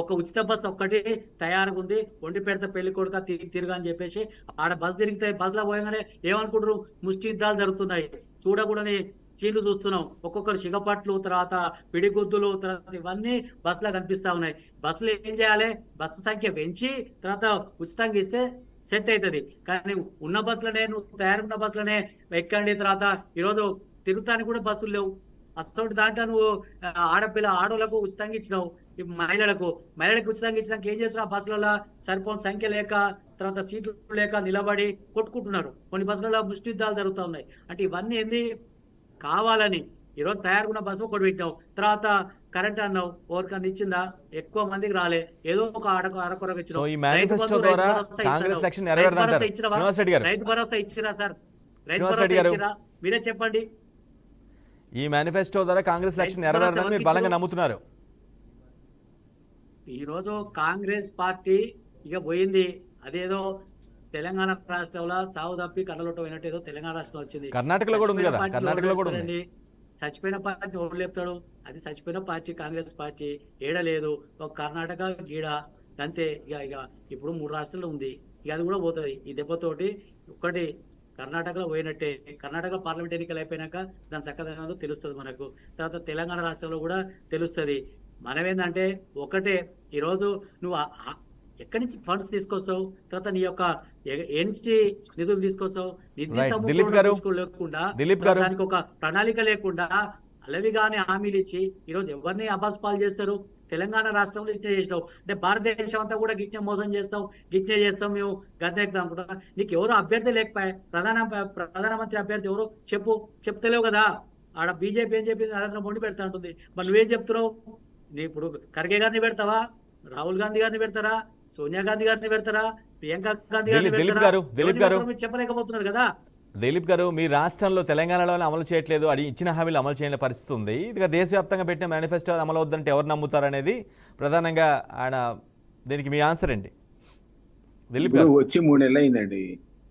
ఒక ఉచిత బస్సు ఒక్కటి తయారుగా ఉంది, ఒంటి పెడత పెళ్లి కొడుక తిరుగా అని చెప్పేసి ఆడ బస్ తిరిగితే బస్సులో పోయగానే ఏమనుకుంటారు, ముష్టి యుద్ధాలు జరుగుతున్నాయి, చూడకూడని చీన్లు చూస్తున్నాం, ఒక్కొక్కరు సిగపట్లు, తర్వాత పిడిగుద్దులు, తర్వాత ఇవన్నీ బస్సులో కనిపిస్తా ఉన్నాయి. బస్సులు ఏం చేయాలి? బస్సు సంఖ్య పెంచి తర్వాత ఉచితంగా ఇస్తే సెట్ అవుతుంది. కానీ ఉన్న బస్సులనే, నువ్వు తయారున్న బస్సులనే ఎక్కండి, తర్వాత ఈరోజు తిరుగుతానికి కూడా బస్సులు లేవు. అసలు దాంట్లో నువ్వు ఆడోళ్ళకు ఉచితంగా ఇచ్చినావు, మహిళలకు ఉచితంగా ఇచ్చినాక ఏం చేస్తున్నావు? బస్సులలో సరిపోని సంఖ్య లేక, తర్వాత సీట్లు లేక నిలబడి కొట్టుకుంటున్నారు. కొన్ని బస్సులలో ముష్టి యుద్ధాలు జరుగుతూ ఉన్నాయి. అంటే ఇవన్నీ ఏంది? కావాలని ఈరోజు తయారుకున్న బస్సు ఒకటి పెట్టావు, తర్వాత కరెంట్ అన్నావు, ఎవరికన్నా ఇచ్చిందా? ఎక్కువ మందికి రాలే, ఏదో ఒక అరకొరకు ఇచ్చినావు. రైతు భరోసా ఇచ్చిరా సార్? రైతు భరోసా ఇచ్చిరా? మీరే చెప్పండి. ఈ మేనిఫెస్టో ద్వారా కాంగ్రెస్ లక్ష్యం నెరవేరదని మీరు బలంగా నమ్ముతున్నారు. ఈరోజు కాంగ్రెస్ పార్టీ ఇక పోయింది, అదేదో తెలంగాణ రాష్ట్రంలో సాగు తప్పి కళ్ళలోట పోయినట్టు ఏదో తెలంగాణ రాష్ట్రంలో వచ్చింది. కర్ణాటకలో కూడా ఉంది కదా, కర్ణాటకలో కూడా ఉంది. చచ్చిపోయిన పార్టీ ఎవరు లేపుతాడు? అది చచ్చిపోయిన పార్టీ కాంగ్రెస్ పార్టీ ఏడలేదు, ఒక కర్ణాటక గీడ అంతే. ఇక ఇప్పుడు 3 రాష్ట్రాల్లో ఉంది, ఇక అది కూడా పోతుంది ఈ దెబ్బతోటి. ఒకటి కర్ణాటకలో పోయినట్టే. కర్ణాటకలో పార్లమెంట్ ఎన్నికలు అయిపోయినాక దాని చక్కదనంలో తెలుస్తుంది మనకు. తర్వాత తెలంగాణ రాష్ట్రంలో కూడా తెలుస్తుంది. మనం ఏంటంటే ఒకటే, ఈరోజు నువ్వు ఎక్కడి నుంచి ఫండ్స్ తీసుకొస్తావు, తర్వాత నీ యొక్క ఏ నుంచి నిధులు తీసుకొస్తావు, నిధి లేకుండా దానికి ఒక ప్రణాళిక లేకుండా అలవిగానే హామీలు ఇచ్చి ఈరోజు ఎవరిని అబాస్పాలు చేస్తారు? తెలంగాణ రాష్ట్రంలో ఇట్నే చేసినావు అంటే భారతదేశం అంతా కూడా గిట్నే మోసం చేస్తావు, గిట్నే చేస్తాం, మేము గద్దెక్కుతాం అనుకుంటా. నీకు ఎవరు అభ్యర్థి లేకపోయా? ప్రధానమంత్రి అభ్యర్థి ఎవరు చెప్తలేవు కదా. ఆడ బీజేపీ ఏం చెప్పింది? నరేంద్ర మోడీ పెడతా ఉంటుంది, మరి నువ్వేం చెప్తున్నావు? నీ ఇప్పుడు ఖర్గే గారిని పెడతావా? రాహుల్ గాంధీ గారిని పెడతారా? సోనియా గాంధీ గారిని పెడతారా? ప్రియాంక గాంధీ గారిని పెడతారా? చెప్పలేకపోతున్నారు కదా. దిలీప్ గారు, మీ రాష్ట్రంలో తెలంగాణలోనే అమలు చేయట్లేదు, అది ఇచ్చిన హామీలు అమలు చేయని పరిస్థితి ఉంది. ఇదిగా దేశవ్యాప్తంగా పెట్టిన మేనిఫెస్టో అమలు అవుద్దంటే ఎవరు నమ్ముతారు అనేది ప్రధానంగా ఆయన, దీనికి మీ ఆన్సర్ ఏంటి? దిలీప్ గారు, వచ్చి 3 నెలలు అయిందండి.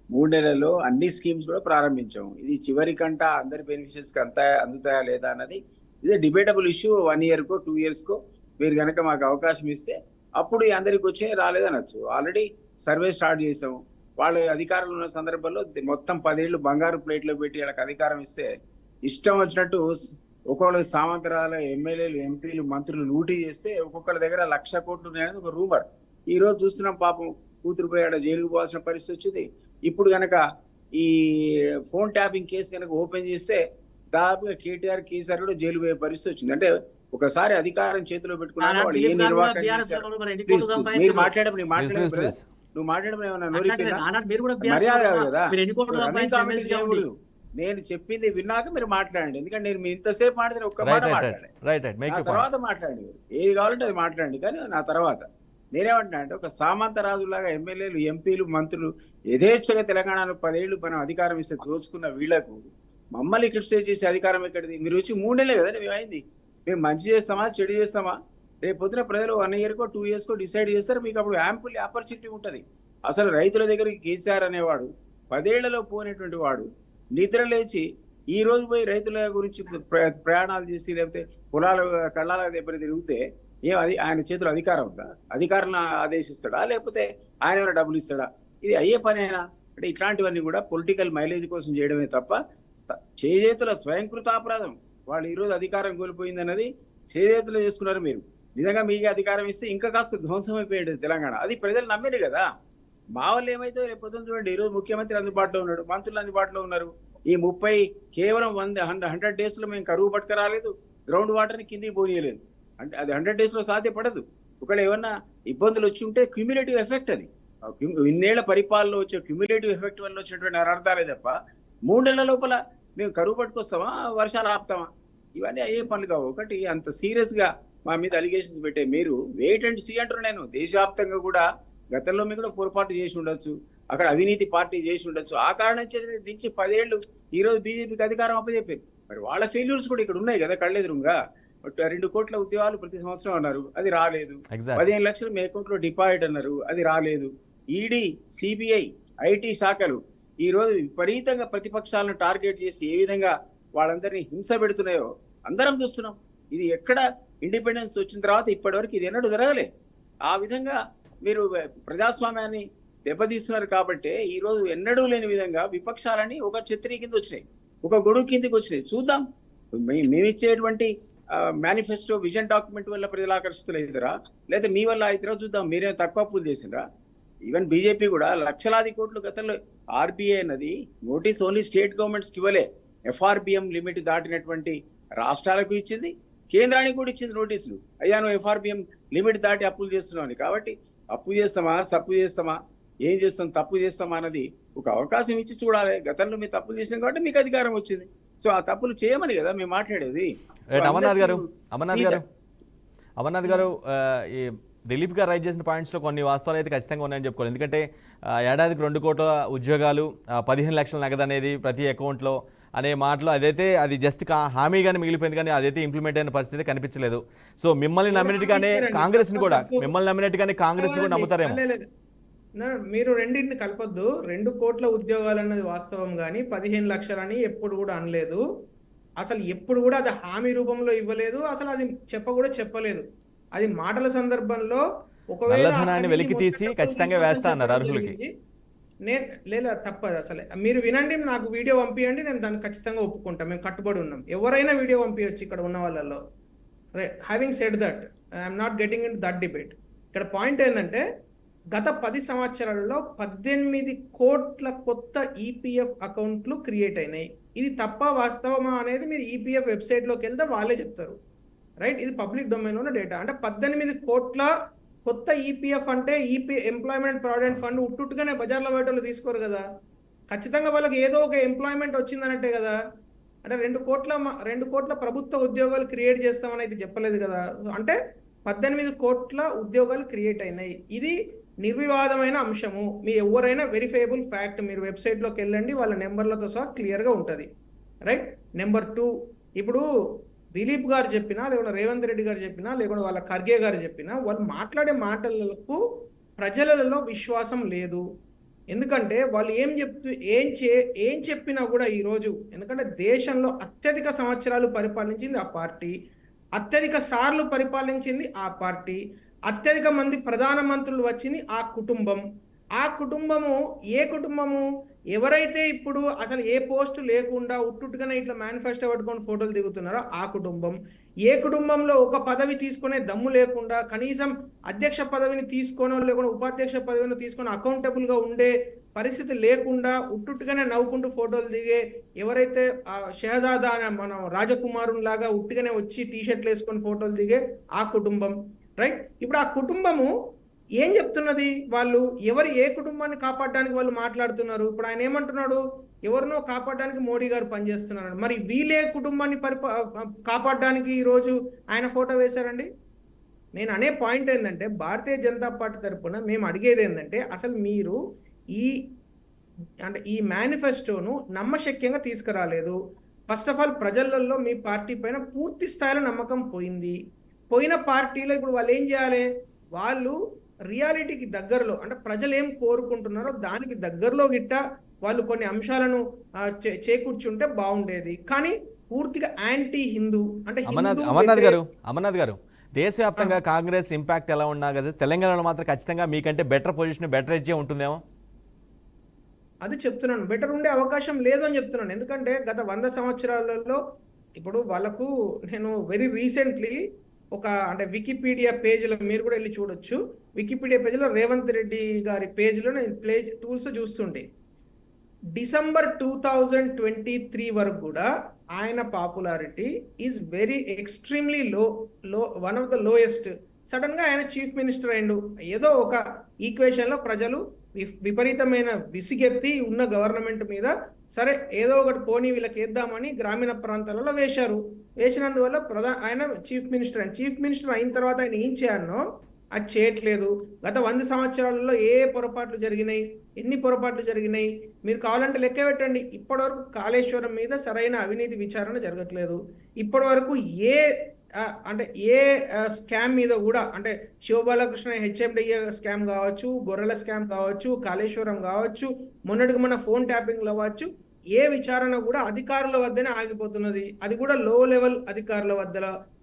3 నెలల్లో అన్ని స్కీమ్స్ కూడా ప్రారంభించాం. ఇది చివరి కంట అందరి బెనిఫిషియర్స్ కి అంతా అందుతాయా లేదా అన్నది ఇదే డిబేటబుల్ ఇష్యూ. 1 year కో 2 years కో మీరు కనుక మాకు అవకాశం ఇస్తే అప్పుడు అందరికి వచ్చి రాలేదనొచ్చు. ఆల్రెడీ సర్వే స్టార్ట్ చేసాం. వాళ్ళు అధికారంలో ఉన్న సందర్భంలో మొత్తం 10 ఏళ్ళు బంగారు ప్లేట్లో పెట్టి వాళ్ళకి అధికారం ఇస్తే ఇష్టం వచ్చినట్టు ఒక్కొక్కరు సామంతరాల ఎమ్మెల్యేలు, ఎంపీలు, మంత్రులు లూటీ చేస్తే ఒక్కొక్కరి దగ్గర 1,00,000 కోట్లు ఉన్నాయనేది ఒక రూమర్. ఈ రోజు చూస్తున్నాం, పాపం కూతురు పోయి ఆడ జైలుకు పోవాల్సిన పరిస్థితి వచ్చింది. ఇప్పుడు కనుక ఈ ఫోన్ ట్యాపింగ్ కేసు కనుక ఓపెన్ చేస్తే దాదాపుగా కేటీఆర్, కేసీఆర్ కూడా జైలు పోయే పరిస్థితి వచ్చింది. అంటే ఒకసారి అధికారం చేతిలో పెట్టుకున్నాక వాళ్ళు ఏ నిర్వాహకం చేశారు? మీరు మాట్లాడమని నువ్వు మాట్లాడమని ఏమన్నా మర్యాద కదా. నేను చెప్పింది విన్నాక మీరు మాట్లాడండి, ఎందుకంటే నేను ఇంతసేపు మాట్లాడిన ఒక్క మాట మాట్లాడండి, నా తర్వాత మాట్లాడండి. ఏది కావాలంటే అది మాట్లాడండి, కానీ నా తర్వాత నేనేమంటున్నా అంటే ఒక సామంత రాజులాగా ఎమ్మెల్యేలు, ఎంపీలు, మంత్రులు యథేచ్ఛగా తెలంగాణలో 10 ఏళ్ళు మనం అధికారం ఇస్తే దోచుకున్న వీళ్లకు మమ్మల్ని క్రిటిసైజ్ చేసే అధికారం ఎక్కడిది? మీరు వచ్చి 3 నెలలే కదా మేము అయింది. మేము మంచి చేస్తామా చెడు చేస్తామా? రేపు పొద్దున ప్రజలు 1 ఇయర్కో 2 ఇయర్స్కో డిసైడ్ చేస్తారు. మీకు అప్పుడు యాంపుల్ ఆపర్చునిటీ ఉంటుంది. అసలు రైతుల దగ్గరికి కేసీఆర్ అనేవాడు 10 ఏళ్లలో పోయినటువంటి వాడు నిద్ర లేచి ఈ రోజు పోయి రైతుల గురించి ప్రయాణాలు చేసి లేకపోతే పొలాల కళ్ళాల దగ్గర తిరిగితే అది ఆయన చేతిలో అధికారం ఉందా? అధికారులను ఆదేశిస్తాడా లేకపోతే ఆయన ఏమైనా డబ్బులు ఇస్తాడా? ఇది అయ్యే పనేనా? అంటే ఇట్లాంటివన్నీ కూడా పొలిటికల్ మైలేజ్ కోసం చేయడమే తప్ప చేజేతుల స్వయంకృతాపరాధం. వాళ్ళు ఈరోజు అధికారం కోల్పోయిందన్నది చేజేతులు చేసుకున్నారు. మీరు నిజంగా మీకు అధికారం ఇస్తే ఇంకా కాస్త ధ్వంసం అయిపోయాడు తెలంగాణ. అది ప్రజలు నమ్మారు కదా. మా వాళ్ళు ఏమైతే రేపు పొద్దున చూడండి, ఈరోజు ముఖ్యమంత్రి అందుబాటులో ఉన్నాడు, మంత్రులు అందుబాటులో ఉన్నారు. ఈ 30 కేవలం 100 డేస్లో మేము కరువు పట్టుకురాలేదు, గ్రౌండ్ వాటర్ని కిందికి పోనీయలేదు. అంటే అది 100 డేస్లో సాధ్యపడదు. ఒకవేళ ఏమన్నా ఇబ్బందులు వచ్చి ఉంటే క్యూములేటివ్ ఎఫెక్ట్ అది. ఇన్నేళ్ల పరిపాలనలో వచ్చే క్యూములేటివ్ ఎఫెక్ట్ వల్ల వచ్చినటువంటి అర్థాలే తప్ప 3 నెలల లోపల మేము కరువు పట్టుకొస్తామా, వర్షాలు ఆపుతామా? ఇవన్నీ అయ్యే పనులు కావు. ఒకటి అంత సీరియస్గా మా మీద అలిగేషన్స్ పెట్టే మీరు వెయిట్ అండ్ సీ అంటారు. నేను దేశవ్యాప్తంగా కూడా గతంలో మీరు కూడా పొరపాటు చేసి ఉండొచ్చు, అక్కడ అవినీతి పార్టీ చేసి ఉండొచ్చు. ఆ కారణం దించి 10 ఏళ్ళు ఈరోజు బీజేపీకి అధికారం అప్పచెప్పారు. మరి వాళ్ళ ఫెయిల్యూర్స్ కూడా ఇక్కడ ఉన్నాయి కదా కళ్ళెదురుగా. 2 కోట్ల ఉద్యోగాలు ప్రతి సంవత్సరం అన్నారు, అది రాలేదు. 15 లక్షలు మీ అకౌంట్లో డిపాజిట్ అన్నారు, అది రాలేదు. ఈడీ, సిబిఐ, ఐటీ శాఖలు ఈ రోజు విపరీతంగా ప్రతిపక్షాలను టార్గెట్ చేసి ఏ విధంగా వాళ్ళందరినీ హింస పెడుతున్నాయో అందరం చూస్తున్నాం. ఇది ఎక్కడ ఇండిపెండెన్స్ వచ్చిన తర్వాత ఇప్పటివరకు ఇది ఎన్నడూ జరగలే. ఆ విధంగా మీరు ప్రజాస్వామ్యాన్ని దెబ్బతీస్తున్నారు. కాబట్టి ఈ రోజు ఎన్నడూ లేని విధంగా విపక్షాలని ఒక ఛత్రీ కింద వచ్చినాయి, ఒక గొడుగు కిందకి వచ్చినాయి. చూద్దాం మేమిచ్చేటువంటి మేనిఫెస్టో విజన్ డాక్యుమెంట్ వల్ల ప్రజలు ఆకర్షితులు అవుతారా లేదా మీ వల్ల అవుతారా చూద్దాం. మీరేం తక్కువ అప్పులు చేసినరా? ఈవెన్ బీజేపీ కూడా లక్షలాది కోట్లు గతంలో ఆర్బీఐ అన్నది నోటీస్ ఓన్లీ స్టేట్ గవర్నమెంట్స్కి ఇవ్వలే, ఎఫ్ఆర్బిఎం లిమిట్ దాటినటువంటి రాష్ట్రాలకు ఇచ్చింది, కేంద్రానికి కూడా ఇచ్చింది నోటీసులు. అయ్యా నువ్వు ఎఫ్ఆర్బిఎం లిమిట్ దాటి అప్పులు చేస్తున్నావు అని. కాబట్టి అప్పు చేస్తామా, సప్పు చేస్తామా, ఏం చేస్తాం, తప్పు చేస్తామా అన్నది ఒక అవకాశం ఇచ్చి చూడాలి. గతంలో మీరు తప్పులు చేసినాం కాబట్టి మీకు అధికారం వచ్చింది. సో ఆ తప్పులు చేయమని కదా మేము మాట్లాడేది. అమర్నాథ్ గారు ఈ దిలీప్ గారు రైజ్ చేసిన పాయింట్స్లో కొన్ని వాస్తవాలు అయితే ఖచ్చితంగా ఉన్నాయని చెప్పుకోవాలి. ఎందుకంటే ఏడాదికి 2 కోట్ల ఉద్యోగాలు, 15 లక్షల నగదు అనేది ప్రతి అకౌంట్లో అనే మాటలు అదైతే అది జస్ట్ హామీగానే మిగిలిపోయింది, కానీ అదైతే ఇంప్లిమెంట్ అయిన పరిస్థితి కనిపించలేదు. సో మిమ్మల్ని నమ్మినట్టుగానే కాంగ్రెస్ని కూడా నమ్ముతారేమో. మీరు రెండింటిని కలపొద్దు. 2 కోట్ల ఉద్యోగాలు అన్నది వాస్తవం, కానీ 15 లక్షలని ఎప్పుడు కూడా అనలేదు. అసలు ఎప్పుడు కూడా అది హామీ రూపంలో ఇవ్వలేదు. అసలు అది చెప్పలేదు. అది మాటల సందర్భంలో ఒకవేళ వెలికి తీసి ఖచ్చితంగా వేస్తా అన్నారు అర్హులకి. లేదా తప్పదు. అసలే మీరు వినండి, నాకు వీడియో పంపించండి, నేను దాన్ని ఖచ్చితంగా ఒప్పుకుంటా. మేము కట్టుబడి ఉన్నాం. ఎవరైనా వీడియో పంపించవచ్చు ఇక్కడ ఉన్న వాళ్ళల్లో. Having said that I'm not getting in that debate. ఇక్కడ పాయింట్ ఏంటంటే గత 10 సంవత్సరాలలో 18 కోట్ల కొత్త ఈపీఎఫ్ అకౌంట్లు క్రియేట్ అయినాయి. ఇది తప్ప వాస్తవమా అనేది మీరు ఈపీఎఫ్ వెబ్సైట్లోకి వెళ్తే వాళ్ళే చెప్తారు. రైట్, ఇది పబ్లిక్ డొమైన్ ఉన్న డేటా. అంటే 18 కోట్ల కొత్త ఈపీఎఫ్ అంటే ఎంప్లాయ్మెంట్ ప్రావిడెంట్ ఫండ్ ఉట్టుగానే బజార్లో బయటలు తీసుకోరు కదా. ఖచ్చితంగా వాళ్ళకి ఏదో ఒక ఎంప్లాయ్మెంట్ వచ్చిందనంటే కదా. అంటే 2 కోట్ల ప్రభుత్వ ఉద్యోగాలు క్రియేట్ చేస్తామని అయితే చెప్పలేదు కదా. అంటే 18 కోట్ల ఉద్యోగాలు క్రియేట్ అయినాయి. ఇది నిర్వివాదమైన అంశము. మీ ఎవరైనా వెరిఫైబుల్ ఫ్యాక్ట్. మీరు వెబ్సైట్లోకి వెళ్ళండి, వాళ్ళ నెంబర్లతో సహా క్లియర్గా ఉంటుంది. రైట్. నెంబర్ 2, ఇప్పుడు దిలీప్ గారు చెప్పినా, లేకుండా రేవంత్ రెడ్డి గారు చెప్పినా, లేకుండా వాళ్ళ ఖర్గే గారు చెప్పినా, వాళ్ళు మాట్లాడే మాటలకు ప్రజలలో విశ్వాసం లేదు. ఎందుకంటే వాళ్ళు ఏం చెప్పినా కూడా ఈరోజు, ఎందుకంటే దేశంలో అత్యధిక సంవత్సరాలు పరిపాలించింది ఆ పార్టీ, అత్యధిక సార్లు పరిపాలించింది ఆ పార్టీ, అత్యధిక మంది ప్రధానమంత్రులు వచ్చింది ఆ కుటుంబం. ఆ కుటుంబము ఏ కుటుంబము? ఎవరైతే ఇప్పుడు అసలు ఏ పోస్టు లేకుండా ఉట్టుగానే ఇట్లా మేనిఫెస్టో పట్టుకొని ఫోటోలు దిగుతున్నారో ఆ కుటుంబం. ఏ కుటుంబంలో ఒక పదవి తీసుకునే దమ్ము లేకుండా, కనీసం అధ్యక్ష పదవిని తీసుకొని లేకుండా ఉపాధ్యక్ష పదవిని తీసుకొని అకౌంటబుల్గా ఉండే పరిస్థితి లేకుండా ఉట్టుగానే నవ్వుకుంటూ ఫోటోలు దిగే ఎవరైతే షహజాదా మన రాజకుమారుని లాగా ఉట్టుగానే వచ్చి టీషర్ట్లు వేసుకొని ఫోటోలు దిగే ఆ కుటుంబం. రైట్. ఇప్పుడు ఆ కుటుంబము ఏం చెప్తున్నది? వాళ్ళు ఏ కుటుంబాన్ని కాపాడడానికి వాళ్ళు మాట్లాడుతున్నారు. ఇప్పుడు ఆయన ఏమంటున్నాడు? ఎవరినో కాపాడడానికి మోడీ గారు పనిచేస్తున్నారు. మరి వీళ్ళే కుటుంబాన్ని కాపాడడానికి ఈరోజు ఆయన ఫోటో వేశారండి. నేను అనే పాయింట్ ఏంటంటే, భారతీయ జనతా పార్టీ తరఫున మేము అడిగేది ఏంటంటే, అసలు మీరు ఈ మేనిఫెస్టోను నమ్మశక్యంగా తీసుకురాలేదు. ఫస్ట్ ఆఫ్ ఆల్ ప్రజలలో మీ పార్టీ పైన పూర్తి స్థాయిలో నమ్మకం పోయింది. పోయిన పార్టీలో ఇప్పుడు వాళ్ళు ఏం చేయాలి? వాళ్ళు రియాలిటీకి దగ్గరలో, అంటే ప్రజలు ఏం కోరుకుంటున్నారో దానికి దగ్గరలో గిట్ట వాళ్ళు కొన్ని అంశాలను చేకూర్చుంటే బాగుండేది. కానీ పూర్తిగా యాంటీ హిందూ, అంటే అమర్నాథ్ గారు దేశవ్యాప్తంగా కాంగ్రెస్ ఇంపాక్ట్ ఎలా ఉన్నా కదా, తెలంగాణలో మాత్రం ఖచ్చితంగా మీకంటే బెటర్ పొజిషన్, బెటర్ ఎడ్జే ఉంటుందేమో. అది చెప్తున్నాను, బెటర్ ఉండే అవకాశం లేదు అని చెప్తున్నాను. ఎందుకంటే గత 100 సంవత్సరాలలో ఇప్పుడు వాళ్ళకు నేను వెరీ రీసెంట్లీ అంటే వికీపీడియా పేజీలో మీరు కూడా వెళ్ళి చూడొచ్చు. వికీపీడియా పేజీలో రేవంత్ రెడ్డి గారి పేజీలో నేను ప్లే టూల్స్ చూస్తుండే. డిసెంబర్ 2023 వరకు కూడా ఆయన పాపులారిటీ ఈజ్ వెరీ ఎక్స్ట్రీమ్లీ లో, one of the lowest. Sudden గా ఆయన చీఫ్ మినిస్టర్ అయిండు. ఏదో ఒక ఈక్వేషన్ లో ప్రజలు విపరీతమైన విసిగెత్తి ఉన్న గవర్నమెంట్ మీద సరే ఏదో ఒకటి పోనీ వీళ్ళకి వేద్దామని గ్రామీణ ప్రాంతాలలో వేసినందువల్ల ఆయన చీఫ్ మినిస్టర్ అయిన తర్వాత ఆయన ఏం చేయాలనో అది చేయట్లేదు. గత 100 సంవత్సరాలలో ఏ పొరపాట్లు జరిగినాయి, ఎన్ని పొరపాట్లు జరిగినాయి మీరు కావాలంటే లెక్క పెట్టండి. ఇప్పటివరకు కాళేశ్వరం మీద సరైన అవినీతి విచారణ జరగట్లేదు. ఇప్పటి వరకు ఏ స్కామ్ మీద కూడా, అంటే శివబాలకృష్ణ హెచ్ఎండిఏ స్కామ్ కావచ్చు, గొర్రెల స్కామ్ కావచ్చు, కాళేశ్వరం కావచ్చు, మొన్నటికి మన ఫోన్ ట్యాపింగ్ అవ్వచ్చు, ఏ విచారణ కూడా అధికారుల వద్దనే ఆగిపోతున్నది. అది కూడా లో లెవెల్ అధికారుల వద్ద.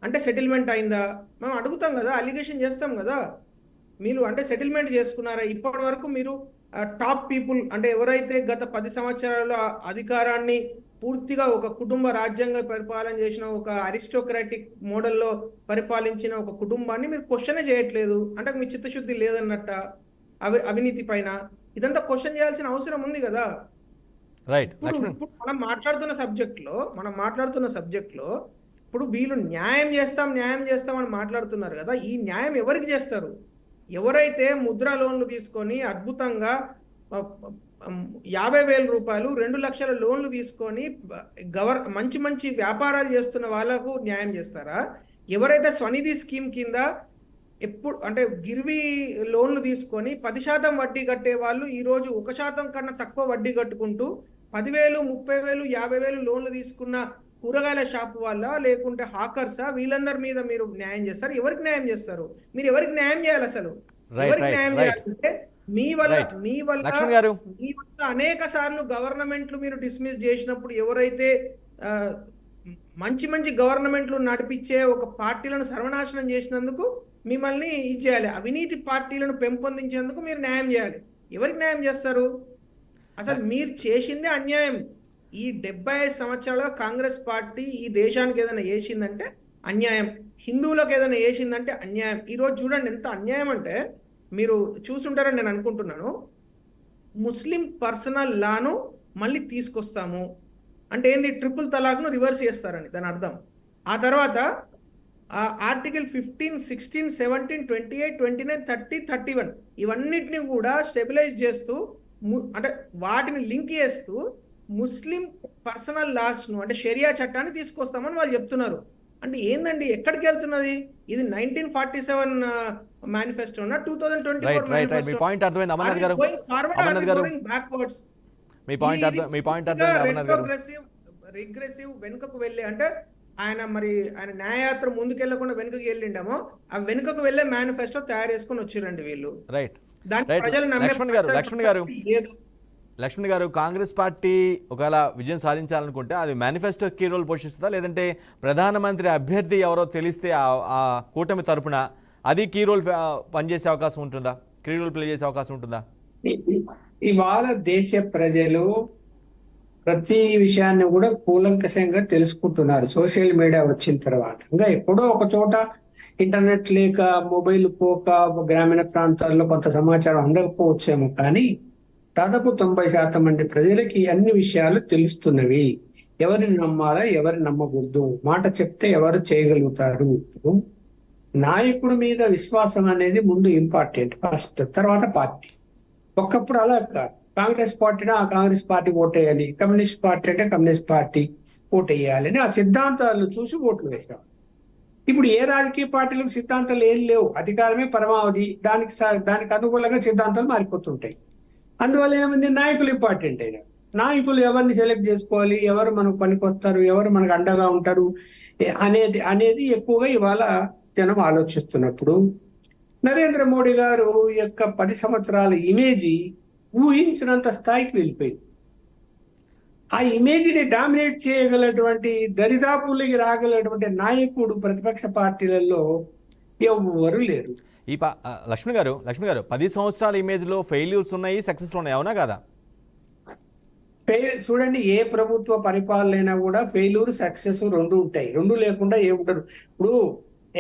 అంటే సెటిల్మెంట్ అయిందా మేము అడుగుతాం కదా, అలిగేషన్ చేస్తాం కదా. మీరు అంటే సెటిల్మెంట్ చేసుకున్నారా? ఇప్పటి వరకు మీరు టాప్ పీపుల్, అంటే ఎవరైతే గత 10 సంవత్సరాల అధికారాన్ని పూర్తిగా ఒక కుటుంబ రాజ్యాంగ పరిపాలన చేసిన, ఒక అరిస్టోక్రాటిక్ మోడల్లో పరిపాలించిన ఒక కుటుంబాన్ని మీరు క్వశ్చనే చేయట్లేదు. అంటే మీ చిత్తశుద్ధి లేదన్నట్ట అవినీతి పైన. ఇదంతా క్వశ్చన్ చేయాల్సిన అవసరం ఉంది కదా. రైట్. మనం మాట్లాడుతున్న సబ్జెక్ట్ లో ఇప్పుడు వీళ్ళు న్యాయం చేస్తాం అని మాట్లాడుతున్నారు కదా. ఈ న్యాయం ఎవరికి చేస్తారు? ఎవరైతే ముద్రా లోన్లు తీసుకొని అద్భుతంగా 50,000 రూపాయలు 2 లక్షల లోన్లు తీసుకొని మంచి వ్యాపారాలు చేస్తున్న వాళ్ళకు న్యాయం చేస్తారా? ఎవరైతే స్వనిధి స్కీమ్ కింద ఎప్పుడు అంటే గిర్వీ లోన్లు తీసుకొని 10% వడ్డీ కట్టే వాళ్ళు ఈరోజు 1% కన్నా తక్కువ వడ్డీ కట్టుకుంటూ 10,000, 30,000, 50,000 లోన్లు తీసుకున్న కూరగాయల షాప్ వల్ల, లేకుంటే హాకర్సా, వీళ్ళందరి మీద మీరు న్యాయం చేస్తారు? ఎవరికి న్యాయం చేస్తారు? మీరు ఎవరికి న్యాయం చేయాలి అసలు? ఎవరికి న్యాయం చేయాలంటే మీ వల్ల అనేక సార్లు గవర్నమెంట్లు మీరు డిస్మిస్ చేసినప్పుడు, ఎవరైతే మంచి గవర్నమెంట్లు నడిపించే ఒక పార్టీలను సర్వనాశనం చేసినందుకు మిమ్మల్ని చేయాలి. అవినీతి పార్టీలను పెంపొందించేందుకు మీరు న్యాయం చేయాలి. ఎవరికి న్యాయం చేస్తారు? అసలు మీరు చేసిందే అన్యాయం. ఈ 75 సంవత్సరాలుగా కాంగ్రెస్ పార్టీ ఈ దేశానికి ఏదైనా చేసిందంటే అన్యాయం, హిందువులకు ఏదైనా చేసిందంటే అన్యాయం. ఈరోజు చూడండి ఎంత అన్యాయం అంటే, మీరు చూసుంటారని నేను అనుకుంటున్నాను. ముస్లిం పర్సనల్ లాను మళ్ళీ తీసుకొస్తాము అంటే ఏంది? ట్రిపుల్ తలాక్ను రివర్స్ చేస్తారని దాని అర్థం. ఆ తర్వాత ఆర్టికల్ 15, 16, 17, 28, 29, 30, 31 ఇవన్నిటిని కూడా స్టెబిలైజ్ చేస్తూ, అంటే వాటిని లింక్ చేస్తూ ముస్లిం పర్సనల్ లాస్ను అంటే షరియా చట్టాన్ని తీసుకొస్తామని వాళ్ళు చెప్తున్నారు. అంటే ఏందండి, ఎక్కడికి వెళ్తున్నది ఇది? 1947 మేనిఫెస్టోనా 2024 మేనిఫెస్టో? మీ పాయింట్ అర్థమైంది అమర్నాథ్ గారు. రిగ్రెసివ్ వెనుకకు వెళ్ళి, అంటే ఆయన న్యాయయాత్ర ముందుకెళ్లకుండా వెనుకకు వెళ్ళిండేమో, ఆ వెనుకకు వెళ్ళే మేనిఫెస్టో తయారు చేసుకుని వచ్చిరండి వీళ్ళు. రైట్. దాన్ని ప్రజలు లక్ష్మణ్ గారు, కాంగ్రెస్ పార్టీ ఒకవేళ విజయం సాధించాలనుకుంటే అది మేనిఫెస్టో కీ రోల్ పోషిస్తుందా, లేదంటే ప్రధానమంత్రి అభ్యర్థి ఎవరో తెలిస్తే ఆ కూటమి తరపున అది కీ రోల్ పనిచేసే అవకాశం ఉంటుందా, కీ రోల్ ప్లే చేసే అవకాశం ఉంటుందా? ఇవాళ దేశ ప్రజలు ప్రతి విషయాన్ని కూడా కూలంకషంగా తెలుసుకుంటున్నారు సోషల్ మీడియా వచ్చిన తర్వాత. ఇంకా ఎప్పుడో ఒక చోట ఇంటర్నెట్ లేక, మొబైల్ పోక, గ్రామీణ ప్రాంతాల్లో కొంత సమాచారం అందకపోవచ్చేమో, కానీ దాదాపు 90% మంది ప్రజలకి అన్ని విషయాలు తెలుస్తున్నవి. ఎవరిని నమ్మాలా, ఎవరిని నమ్మకూడదు, మాట చెప్తే ఎవరు చేయగలుగుతారు. నాయకుడి మీద విశ్వాసం అనేది ముందు ఇంపార్టెంట్, ఫస్ట్, తర్వాత పార్టీ. ఒకప్పుడు అలా కాదు. కాంగ్రెస్ పార్టీనా ఆ కాంగ్రెస్ పార్టీ ఓటేయాలి, కమ్యూనిస్ట్ పార్టీ అంటే కమ్యూనిస్ట్ పార్టీ ఓటేయాలి అని ఆ సిద్ధాంతాలు చూసి ఓట్లు వేశాం. ఇప్పుడు ఏ రాజకీయ పార్టీలకు సిద్ధాంతాలు ఏం లేవు, అధికారమే పరమావధి. దానికి అనుకూలంగా సిద్ధాంతాలు మారిపోతుంటాయి. అందువల్ల ఏమైంది, నాయకులు ఇంపార్టెంట్ అయినా. నాయకులు ఎవరిని సెలెక్ట్ చేసుకోవాలి, ఎవరు మనకు పనికొస్తారు, ఎవరు మనకు అండగా ఉంటారు అనేది ఎక్కువగా ఇవాళ జనం ఆలోచిస్తున్నప్పుడు నరేంద్ర మోడీ గారు యొక్క 10 సంవత్సరాల ఇమేజీ ఊహించినంత స్థాయికి వెళ్ళిపోయింది. ఆ ఇమేజ్ని డామినేట్ చేయగలటువంటి దరిదాపులకి రాగలటువంటి నాయకుడు ప్రతిపక్ష పార్టీలలో ఎవరు లేరు. లక్ష్మి గారు 10 సంవత్సరాల ఇమేజ్లో ఫెయిల్యూర్స్ ఉన్నాయి, సక్సెస్లు ఉన్నాయి, అవునా కదా? చూడండి, ఏ ప్రభుత్వ పరిపాలన కూడా ఫెయిల్యూర్ సక్సెస్ రెండు ఉంటాయి. రెండు లేకుండా ఏముంటారు. ఇప్పుడు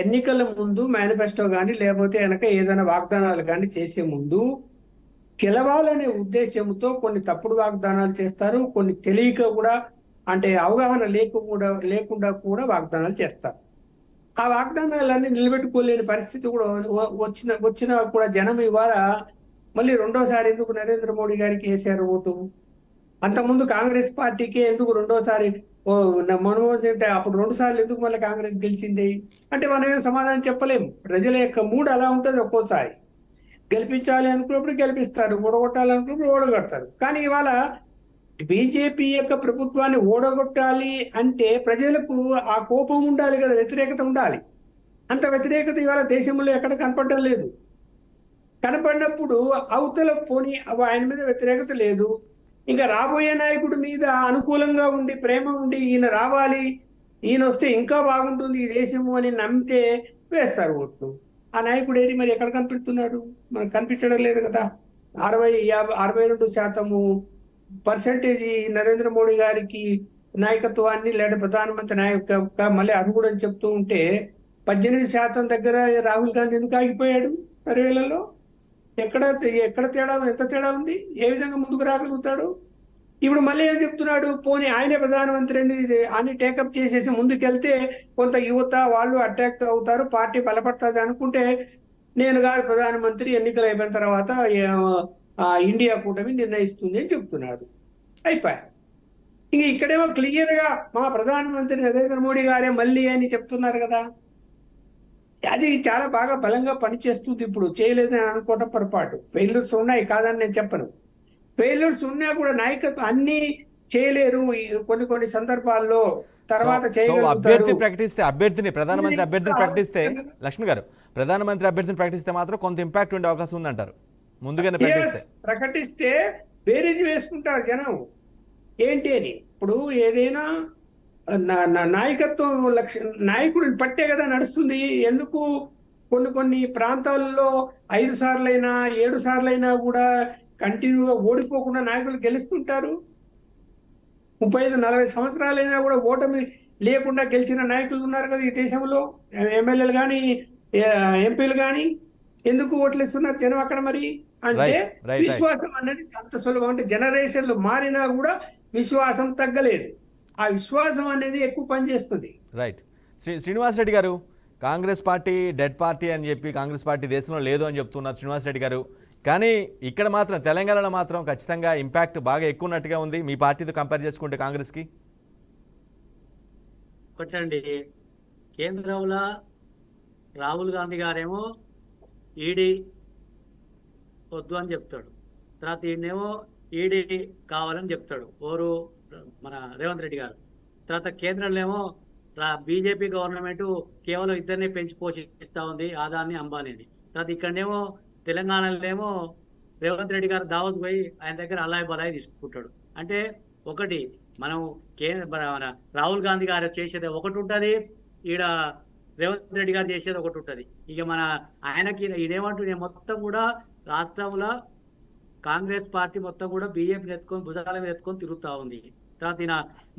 ఎన్నికల ముందు మేనిఫెస్టో కానీ లేకపోతే వెనక ఏదైనా వాగ్దానాలు కానీ చేసే ముందు గెలవాలనే ఉద్దేశంతో కొన్ని తప్పుడు వాగ్దానాలు చేస్తారు, కొన్ని తెలియక కూడా అంటే అవగాహన లేకుండా కూడా వాగ్దానాలు చేస్తారు. ఆ వాగ్దానాలన్నీ నిలబెట్టుకోలేని పరిస్థితి కూడా వచ్చిన కూడా జనం ఇవాళ మళ్ళీ రెండోసారి ఎందుకు నరేంద్ర మోడీ గారికి వేశారు ఓటు? అంతకుముందు కాంగ్రెస్ పార్టీకి ఎందుకు రెండోసారి మన్మోహన్ సింగ్ అప్పుడు 2 సార్లు ఎందుకు మళ్ళీ కాంగ్రెస్ గెలిచింది అంటే మనం ఏం సమాధానం చెప్పలేము. ప్రజల యొక్క మూడ్ అలా ఉంటుంది. ఒక్కోసారి గెలిపించాలి అనుకున్నప్పుడు గెలిపిస్తారు, ఓడగొట్టాలనుకున్నప్పుడు ఓడగొడతారు. కానీ ఇవాళ బీజేపీ యొక్క ప్రభుత్వాన్ని ఓడగొట్టాలి అంటే ప్రజలకు ఆ కోపం ఉండాలి కదా, వ్యతిరేకత ఉండాలి. అంత వ్యతిరేకత ఇవాళ దేశంలో ఎక్కడ కనపడడం లేదు. కనపడినప్పుడు అవతల పోనీ ఆయన మీద వ్యతిరేకత లేదు, ఇంకా రాబోయే నాయకుడి మీద అనుకూలంగా ఉండి ప్రేమ ఉండి ఈయన రావాలి, ఈయన వస్తే ఇంకా బాగుంటుంది ఈ దేశము అని నమ్మితే వేస్తారు ఓట్లు. ఆ నాయకుడు ఏది మరి ఎక్కడ కనిపిస్తున్నాడు? మనకు కనిపించడం లేదు కదా. 62% నరేంద్ర మోడీ గారికి నాయకత్వాన్ని లేదా ప్రధానమంత్రి నాయక మళ్ళీ అది కూడా చెప్తూ ఉంటే 18% దగ్గర రాహుల్ గాంధీ ఎందుకు ఆగిపోయాడు సర్వేలలో? ఎక్కడ తేడా, ఎంత తేడా ఉంది? ఏ విధంగా ముందుకు రాగలుగుతాడు? ఇప్పుడు మళ్ళీ ఏం చెప్తున్నాడు? పోనీ ఆయనే ప్రధానమంత్రి అని టేకప్ చేసేసి ముందుకెళ్తే కొంత యువత వాళ్ళు అట్రాక్ట్ అవుతారు, పార్టీ బలపడుతుంది అనుకుంటే నేను కాదు ప్రధానమంత్రి, ఎన్నికలు అయిపోయిన తర్వాత ఇండియా కూటమి నిర్ణయిస్తుంది అని చెప్తున్నాడు. అయిపోయా. ఇంక ఇక్కడేమో క్లియర్ గా మా ప్రధానమంత్రి నరేంద్ర మోడీ గారే మళ్ళీ అని చెప్తున్నారు కదా. అది చాలా బాగా బలంగా పనిచేస్తుంది. ఇప్పుడు చేయలేదని అనుకోవడం పొరపాటు. ఫెయిల్యూర్స్ ఉన్నాయి, కాదని నేను చెప్పను. ఫెయిల్యూర్స్ ఉన్నా కూడా నాయకత్వం అన్ని చేయలేరు కొన్ని సందర్భాల్లో. తర్వాత అభ్యర్థి ప్రకటిస్తే ప్రధానమంత్రి అభ్యర్థిని ప్రకటిస్తే లక్ష్మి గారు ప్రధానమంత్రి అభ్యర్థిని ప్రకటిస్తే మాత్రం కొంత ఇంపాక్ట్ ఉండే అవకాశం ఉందంటారు. ముందుగానే ప్రకటిస్తే బేరీజ్ వేసుకుంటారు జనం ఏంటి అని. ఇప్పుడు ఏదైనా నాయకత్వం నాయకుడిని పట్టే కదా నడుస్తుంది. ఎందుకు కొన్ని ప్రాంతాల్లో 5 సార్లైనా 7 సార్లైనా కూడా కంటిన్యూగా ఓడిపోకుండా నాయకులు గెలుస్తుంటారు. 35-40 సంవత్సరాలైనా కూడా ఓటమి లేకుండా గెలిచిన నాయకులు ఉన్నారు కదా ఈ దేశంలో. ఎమ్మెల్యేలు కానీ ఎంపీలు కానీ ఎందుకు ఓట్లేస్తున్నారు జనం అక్కడ? మరి అంటే విశ్వాసం అనేది అంత సులభం. అంటే జనరేషన్లు మారినా కూడా విశ్వాసం తగ్గలేదు. ఆ విశ్వాసం అనేది ఎక్కువ పనిచేస్తుంది. రైట్. శ్రీనివాస్ రెడ్డి గారు, కాంగ్రెస్ పార్టీ డెడ్ పార్టీ అని చెప్పి కాంగ్రెస్ పార్టీ దేశంలో లేదు అని చెప్తున్నారు శ్రీనివాస్ రెడ్డి గారు. కానీ ఇక్కడ మాత్రం తెలంగాణలో మాత్రం ఖచ్చితంగా ఇంపాక్ట్ బాగా ఎక్కువ ఉన్నట్టుగా ఉంది మీ పార్టీతో కంపేర్ చేసుకుంటే కాంగ్రెస్కి. ఒకటండి, కేంద్రంలో రాహుల్ గాంధీ గారేమో ఈడీ వద్దు అని చెప్తాడు, తర్వాత ఈయనేమో ఈడీ కావాలని చెప్తాడు ఓరు మన రేవంత్ రెడ్డి గారు. తర్వాత కేంద్రంలో ఏమో బీజేపీ గవర్నమెంట్ కేవలం ఇద్దరిని పెంచి పోషిస్తూ ఉంది, ఆదాన్ని అంబానీని. తర్వాత ఇక్కడనేమో తెలంగాణలో ఏమో రేవంత్ రెడ్డి గారు దావోస్ పోయి ఆయన దగ్గర అలాయ్ బలాయి తీసుకుంటాడు. అంటే ఒకటి మనం మన రాహుల్ గాంధీ గారు చేసేది ఒకటి ఉంటుంది, ఈడ రేవంత్ రెడ్డి గారు చేసేది ఒకటి ఉంటుంది. ఇక మన ఆయనకి ఈడేమంటుండే మొత్తం కూడా రాష్ట్రంలో కాంగ్రెస్ పార్టీ మొత్తం కూడా బీజేపీని ఎత్తుకొని భుజాల మీద ఎత్తుకొని తిరుగుతూ ఉంది. తర్వాత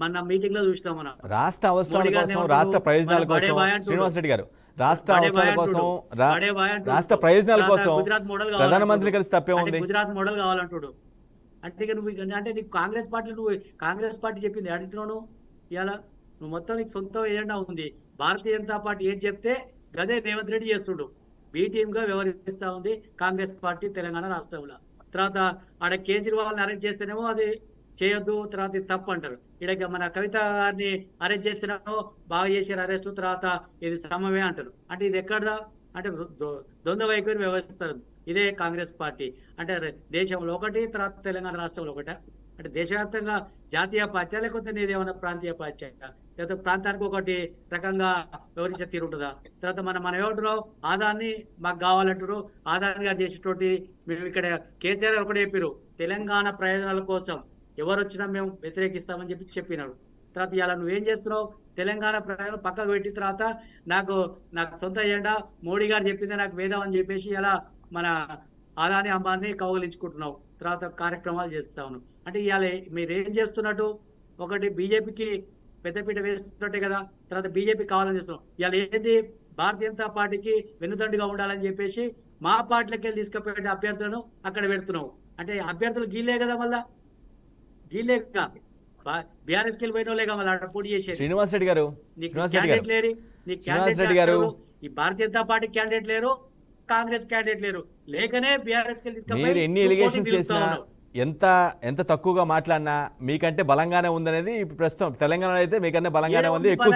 మన మీటింగ్ లో చూసినాం మనం రాష్ట్ర అవసరాల కోసం, రాష్ట్ర ప్రయోజనాల కోసం శ్రీనివాస్ రెడ్డి గారు రాష్ట్ర అవసరాల కోసం, రాష్ట్ర ప్రయోజనాల కోసం ప్రధానమంత్రి కలిసి తప్పే ఉంది. గుజరాత్ మోడల్ కావాలంటాడు. అంటే నువ్వు అంటే నీకు కాంగ్రెస్ పార్టీ చెప్పింది అడుగుతున్నావు ఇవాళ నువ్వు మొత్తం నీకు సొంత ఏజెండా ఉంది. భారతీయ జనతా పార్టీ ఏం చెప్తే గదే రేవంత్ రెడ్డి చేస్తుండు. బి టీమ్ గా వ్యవహరిస్తా ఉంది కాంగ్రెస్ పార్టీ తెలంగాణ రాష్ట్రంలో. తర్వాత ఆడ కేజ్రీవాల్ని అరెస్ట్ చేస్తేనేమో అది చేయొద్దు, తర్వాత ఇది తప్పు అంటారు. ఇక్కడ మన కవిత గారిని అరెస్ట్ చేసినామో బాగా చేశారు అరెస్ట్, తర్వాత ఇది సమమే అంటారు. అంటే ఇది ఎక్కడదా? అంటే ద్వంద్వ వైఖరి వ్యవహరిస్తారు. ఇదే కాంగ్రెస్ పార్టీ అంటే దేశంలో ఒకటి, తర్వాత తెలంగాణ రాష్ట్రంలో ఒకటి. అంటే దేశవ్యాప్తంగా జాతీయ పార్టీ లేకపోతే నీది ఏమైనా ప్రాంతీయ పార్టీ లేకపోతే ప్రాంతానికి ఒకటి రకంగా వివరించే తీరు ఉంటుందా? తర్వాత మనం ఏమంటున్నాం, ఆదాన్ని మాకు కావాలంటారు. ఆదాని గారు చేసేటోటి మేము ఇక్కడ కేసీఆర్ గారు కూడా చెప్పారు, తెలంగాణ ప్రయోజనాల కోసం ఎవరు వచ్చినా మేము వ్యతిరేకిస్తామని చెప్పినాడు. తర్వాత ఇలా నువ్వేం చేస్తున్నావు, తెలంగాణ ప్రజలు పక్కకు పెట్టిన తర్వాత నాకు సొంత ఎజెండా మోడీ గారు చెప్పిందే నాకు వేదం అని చెప్పేసి ఇలా మన ఆదాని అంబాన్ని కౌగిలించుకుంటున్నావు. తర్వాత కార్యక్రమాలు చేస్తా ఉన్నావు. అంటే ఇవాళ మీరు ఏం చేస్తున్నట్టు, ఒకటి బీజేపీకి పెద్దపీట వేస్తున్నట్టే కదా. తర్వాత బీజేపీ కావాలని చేస్తున్నావు. ఇవాళ ఏంది, భారతీయ జనతా పార్టీకి వెన్నుదండుగా ఉండాలని చెప్పేసి మా పార్టీలకి వెళ్ళి తీసుకుపోయే అభ్యర్థులను అక్కడ పెడుతున్నావు. అంటే అభ్యర్థులు గీలే కదా, మళ్ళా గీలేక బీఆర్ఎస్కి వెళ్ళి పోయిన వాళ్ళే మళ్ళీ పోటీ చేసేది. శ్రీనివాస్ రెడ్డి గారు, క్యాండిడేట్ గారు, ఈ భారతీయ జనతా పార్టీ క్యాండిడేట్ లేరు, కాంగ్రెస్ క్యాండిడేట్ లేరు, లేకనే బీఆర్ఎస్ మీరు ఎన్ని ఎలిగేషన్స్ చేసినా, ఎంత తక్కువగా మాట్లాడినా మీకంటే బలంగానే ఉందనేది ప్రస్తుతం తెలంగాణ అయితే మీకంటే బలంగానే ఉంది. ఎక్కువ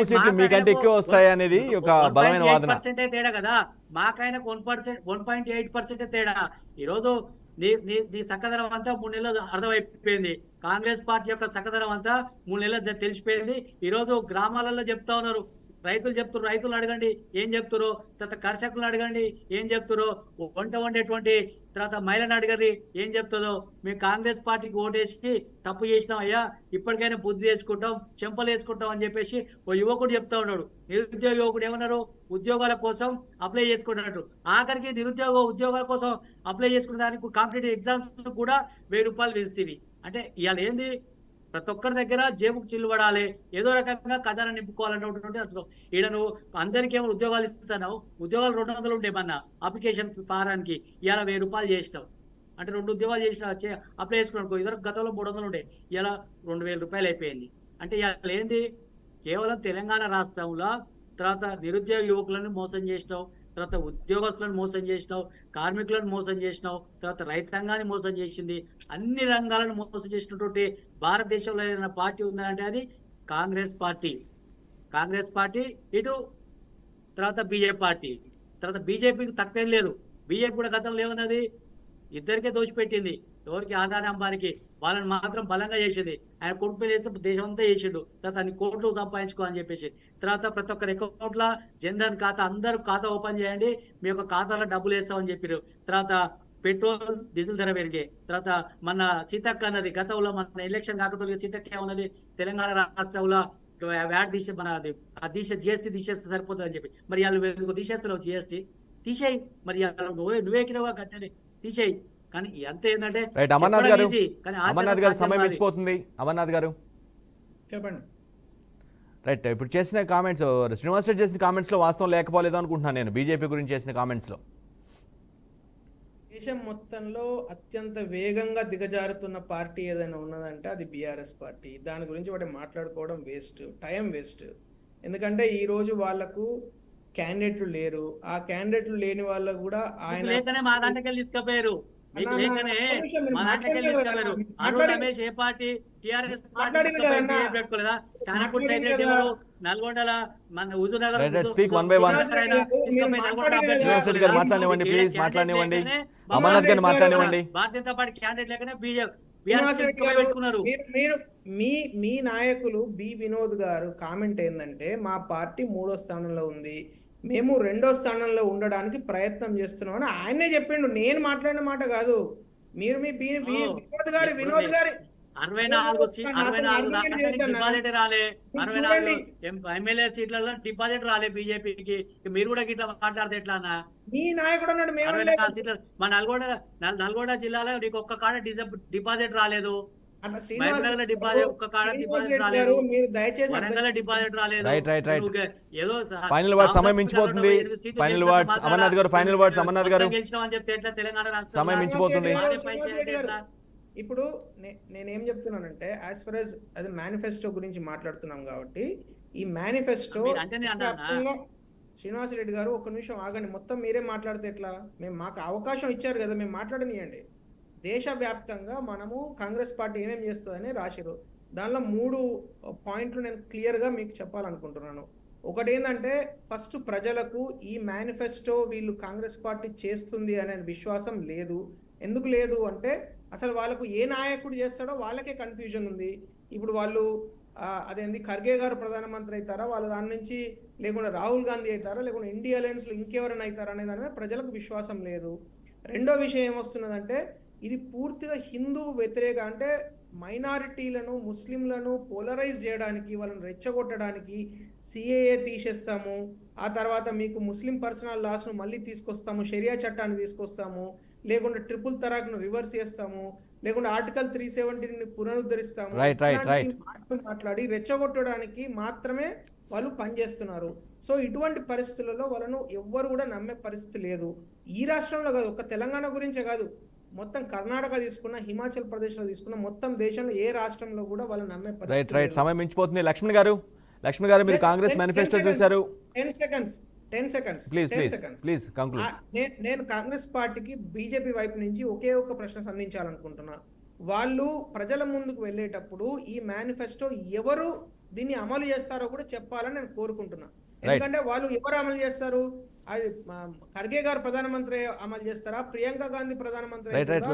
సీట్లు మీకంటే ఎక్కువ వస్తాయి అనేది ఒక బలమైన వాదన. తేడా కదా, మాకైనా 1.8% తేడా. ఈ రోజు నీ సక్కదనం అంతా 3 నెలలు అర్థమైపోయింది. కాంగ్రెస్ పార్టీ యొక్క సక్కదనం అంతా 3 నెలలు తెలిసిపోయింది. ఈ రోజు గ్రామాలలో చెప్తా ఉన్నారు, రైతులు చెప్తారు, రైతులు అడగండి ఏం చెప్తారో, తర్వాత కర్షకులను అడగండి ఏం చెప్తారో, వంట వండేటువంటి తర్వాత మహిళను అడగండి ఏం చెప్తుందో. మేము కాంగ్రెస్ పార్టీకి ఓటేసి తప్పు చేసినాం అయ్యా, ఇప్పటికైనా బుద్ధి చేసుకుంటాం, చెంపలు వేసుకుంటాం అని చెప్పేసి ఓ యువకుడు చెప్తా ఉన్నాడు. నిరుద్యోగ యువకుడు ఏమన్నారు, ఉద్యోగాల కోసం అప్లై చేసుకుంటున్నట్టు. ఆఖరికి ఉద్యోగాల కోసం అప్లై చేసుకునే దానికి కాంపిటేటివ్ ఎగ్జామ్స్ కూడా 1000 రూపాయలు వేస్తుంది. అంటే ఇవాళ ఏంది, ప్రతి ఒక్కరి దగ్గర జేబుకు చిల్లుబడాలి, ఏదో రకంగా ఖజానా నింపుకోవాలన్నటువంటి అర్థం. ఈడ నువ్వు అందరికీ ఏమో ఉద్యోగాలు ఇస్తున్నావు, ఉద్యోగాలు 200 ఉండే మన అప్లికేషన్ ఫారానికి, ఇవాళ 1000 రూపాయలు చేసినావు. అంటే 2 ఉద్యోగాలు చేసిన అప్లై చేసుకున్నావు, ఇద్దరు గతంలో 300 ఉండే, ఇలా 2000 రూపాయలు అయిపోయింది. అంటే ఇవాళ ఏంది, కేవలం తెలంగాణ రాష్ట్రంలో తర్వాత నిరుద్యోగ యువకులను మోసం చేసినావు, తర్వాత ఉద్యోగస్తులను మోసం చేసినావు, కార్మికులను మోసం చేసినావు, తర్వాత రైతాంగాన్ని మోసం చేసింది, అన్ని రంగాలను మోసం చేసినటువంటి భారతదేశంలో ఏదైనా పార్టీ ఉందంటే అది కాంగ్రెస్ పార్టీ. కాంగ్రెస్ పార్టీ ఇటు తర్వాత బీజేపీ పార్టీ. తర్వాత బీజేపీకి తక్కువేం లేదు, బీజేపీ కూడా గతంలో ఏమన్నది, ఇద్దరికే దోచిపెట్టింది. ఎవరికి, ఆదాని అంబానికి, వాళ్ళని మాత్రం బలంగా చేసేది. ఆయన కొడుకు చేస్తే దేశం అంతా చేసిండు. తర్వాత అన్ని కోట్లు సంపాదించుకో అని చెప్పేసి, తర్వాత ప్రతి ఒక్కరి అకౌంట్ల జన్ధన్ ఖాతా, అందరూ ఖాతా ఓపెన్ చేయండి, మీ యొక్క ఖాతాలో డబ్బులు వేస్తామని చెప్పారు. తర్వాత పెట్రోల్ డీజిల్ ధర పెరిగే. తర్వాత మన సీతక్క అన్నది, గతంలో మన ఎలక్షన్ కాకతోలుగా సీతక్క ఉన్నది, తెలంగాణ రాష్ట్రంలో వ్యాట్ తీసే మన జిఎస్టీ తీసేస్తే సరిపోతుంది అని చెప్పి, మరి వాళ్ళు తీసేస్తున్నావు జిఎస్టీ, తీసేయి. మరి నువ్వెక్కినవా గద్దెని, తీసేయి. కానీ ఎంత ఏంటంటే అమర్నాథ్ గారు సమయం ఇచ్చిపోతుంది. అమర్నాథ్ గారు చెప్పండి. రైట్, ఇప్పుడు చేసిన కామెంట్స్, శ్రీనివాస్ రెడ్డి చేసిన కామెంట్స్లో వాస్తవం లేకపోలేదు అనుకుంటున్నాను నేను. బీజేపీ గురించి చేసిన కామెంట్స్లో దేశం మొత్తంలో అత్యంత వేగంగా దిగజారుతున్న పార్టీ ఏదైనా ఉన్నదంటే అది బీఆర్ఎస్ పార్టీ. దాని గురించి వాటి మాట్లాడుకోవడం వేస్ట్, టైం వేస్ట్. ఎందుకంటే ఈ రోజు వాళ్లకు క్యాండిడేట్లు లేరు, ఆ క్యాండిడేట్లు లేని వాళ్ళకు కూడా ఆయన మా దాంట్లోకి తీసుకుపోయారు. ఏ పార్టీ, టీఆర్ఎస్ పెట్టుకోలేదా? నల్గొండల మన హుజూర్నగర్ భారతీయ జనతా పార్టీ క్యాండిడేట్ లేకనే పెట్టుకున్నారు. మీ నాయకులు బి వినోద్ గారు కామెంట్ ఏంటంటే, మా పార్టీ 3వ స్థానంలో ఉంది, మేము 2వ స్థానంలో ఉండడానికి ప్రయత్నం చేస్తున్నాం అని ఆయనే చెప్పిండు. నేను మాట్లాడిన మాట కాదు. మీరు మీ వినోద్ గారి 64 డిపాజిట్ రాలే, 64 ఎమ్మెల్యే సీట్లలో డిపాజిట్ రాలే బీజేపీకి. మీరు కూడా గిట్లా మాట్లాడితే ఎట్లా అన్న? మీ నాయకుడు అన్నాడు సీట్లు మా నల్గొండ జిల్లాలో నీకు ఒక్క కాడ డిపాజిట్ రాలేదు, ఫైనల్ వర్డ్స్ సమయం మించిపోతుంది. ఫైనల్ వర్డ్స్ అమర్నాథ్ గారు, ఫైనల్ వర్డ్స్ అమర్నాథ్ గారు, సమయం మించిపోతుంది. ఇప్పుడు నేనేం చెప్తున్నానంటే, యాజ్ ఫర్ యాజ్ అది మేనిఫెస్టో గురించి మాట్లాడుతున్నాం కాబట్టి, ఈ మేనిఫెస్టో శ్రీనివాస్ రెడ్డి గారు ఒక్క నిమిషం ఆగండి, మొత్తం మీరే మాట్లాడితే ఎట్లా? మాకు అవకాశం ఇచ్చారు కదా, మేము మాట్లాడనియండి. దేశవ్యాప్తంగా మనము కాంగ్రెస్ పార్టీ ఏమేమి చేస్తుందని రాసిరు. దానిలో 3 పాయింట్లు నేను క్లియర్గా మీకు చెప్పాలనుకుంటున్నాను. ఒకటి ఏంటంటే ఫస్ట్ ప్రజలకు ఈ మేనిఫెస్టో వీళ్ళు కాంగ్రెస్ పార్టీ చేస్తుంది అనే విశ్వాసం లేదు. ఎందుకు లేదు అంటే అసలు వాళ్ళకు ఏ నాయకుడు చేస్తాడో వాళ్ళకే కన్ఫ్యూజన్ ఉంది. ఇప్పుడు వాళ్ళు అదేంది ఖర్గే గారు ప్రధానమంత్రి అవుతారా, వాళ్ళ దాని నుంచి లేకుండా రాహుల్ గాంధీ అవుతారా, లేకుండా ఇండియా అలయన్స్లో ఇంకెవరైనా అవుతారా అనే దాని మీద ప్రజలకు విశ్వాసం లేదు. రెండో విషయం ఏమొస్తున్నదంటే ఇది పూర్తిగా హిందూ వ్యతిరేక, అంటే మైనారిటీలను ముస్లింలను పోలరైజ్ చేయడానికి, వాళ్ళని రెచ్చగొట్టడానికి సిఏఏ తీసేస్తాము, ఆ తర్వాత మీకు ముస్లిం పర్సనల్ లాస్ను మళ్ళీ తీసుకొస్తాము, షరియా చట్టాన్ని తీసుకొస్తాము, లేకుంటే ట్రిపుల్ తలాక్ను రివర్స్ చేస్తాము, లేకుంటే ఆర్టికల్ 370ని పునరుద్ధరిస్తాము, మాట్లాడి రెచ్చగొట్టడానికి మాత్రమే వాళ్ళు పనిచేస్తున్నారు. సో ఇటువంటి పరిస్థితులలో వాళ్ళను ఎవ్వరు కూడా నమ్మే పరిస్థితి లేదు. ఈ రాష్ట్రంలో కాదు, ఒక తెలంగాణ గురించే కాదు, మొత్తం కర్ణాటక తీసుకున్న, హిమాచల్ ప్రదేశ్ లో తీసుకున్న, మొత్తం దేశంలో ఏ రాష్ట్రంలో కూడా వాళ్ళు నమ్మే పరిస్థితి రైట్ సమయం మించిపోతుంది. లక్ష్మణ్ గారు మీరు కాంగ్రెస్ మేనిఫెస్టో చూశారు. 10 seconds ప్లీజ్ కంక్లూడ్. నేను కాంగ్రెస్ పార్టీకి బీజేపీ వైపు నుంచి ఒకే ఒక ప్రశ్న సంధించాలనుకుంటున్నా. వాళ్ళు ప్రజల ముందుకు వెళ్ళేటప్పుడు ఈ మేనిఫెస్టో ఎవరు దీన్ని అమలు చేస్తారో కూడా చెప్పాలని నేను కోరుకుంటున్నా. ఎందుకంటే వాళ్ళు ఎవరు అమలు చేస్తారు? అది ఖర్గే గారు ప్రధానమంత్రి అమలు చేస్తారా, ప్రియాంక గాంధీ ప్రధానమంత్రి,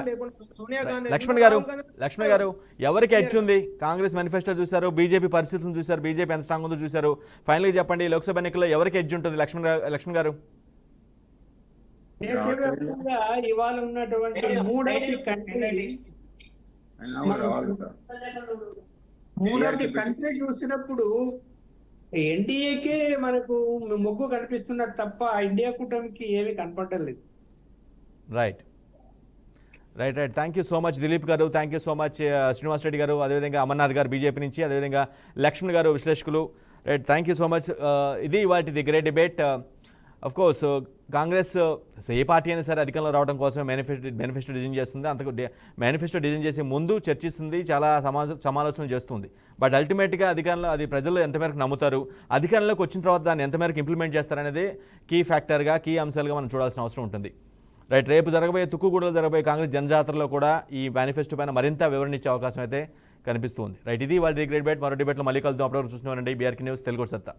లేకుంటే సోనియా గాంధీ? లక్ష్మణ్ గారు ఎవరికి ఎడ్జ్ ఉంది? కాంగ్రెస్ మేనిఫెస్టో చూశారు, బీజేపీ పరిస్థితులను చూశారు, బీజేపీ ఎంత స్ట్రాంగ్ ఉందో చూశారు. ఫైనల్ గా చెప్పండి, లోక్సభ ఎన్నికల్లో ఎవరికి ఎడ్జ్ ఉంటుంది? లక్ష్మణ్ గారు దేశవ్యాప్తంగా ఇవాళ ఉన్నటువంటి మూడోటి కంట్రీ చూసినప్పుడు ఎన్డీఏకే మనకు మొగ్గు కనిపిస్తున్నది తప్ప ఇండియా కూటమికి ఏమీ కనపడటం లేదు. Right thank you so much Dileep గారు, thank you so much Srinivas Reddy గారు, అదేవిధంగా అమర్నాథ్ గారు బీజేపీ నుంచి, అదేవిధంగా లక్ష్మణ్ గారు విశ్లేషకులు. Right, thank you so much. ఇది వాటి great debate. Of course Congress A party అయినా సరే అధికారంలో రావడం కోసమే మేనిఫెస్టో డిజైన్ చేస్తుంది. అంతకు మేనిఫెస్టో డిజైన్ చేసే ముందు చర్చిస్తుంది, చాలా సమాలోచనలు చేస్తుంది. బట్ అల్టిమేట్గా అధికారంలో అది ప్రజలు ఎంతమేరకు నమ్ముతారు, అధికారంలోకి వచ్చిన తర్వాత దాన్ని ఎంతమేరకు ఇంప్లిమెంట్ చేస్తారనేది కీ ఫ్యాక్టర్గా, కీ అంశాలుగా మనం చూడాల్సిన అవసరం ఉంటుంది. రైట్, రేపు జరగబోయే తుక్కుగూడలో జరగబోయే కాంగ్రెస్ జనజాతరలో కూడా ఈ మేనిఫెస్టో పైన మరింత వివరణ ఇచ్చే అవకాశం అయితే కనిపిస్తుంది. రైట్, ఇది వాళ్ళ గ్రేట్ డిబేట్. మరో డిబేట్లో మళ్ళీ కలుద్దాం. అప్పటివరకు చూస్తున్నారండి బీఆర్కే న్యూస్ తెలుగు సత్తా.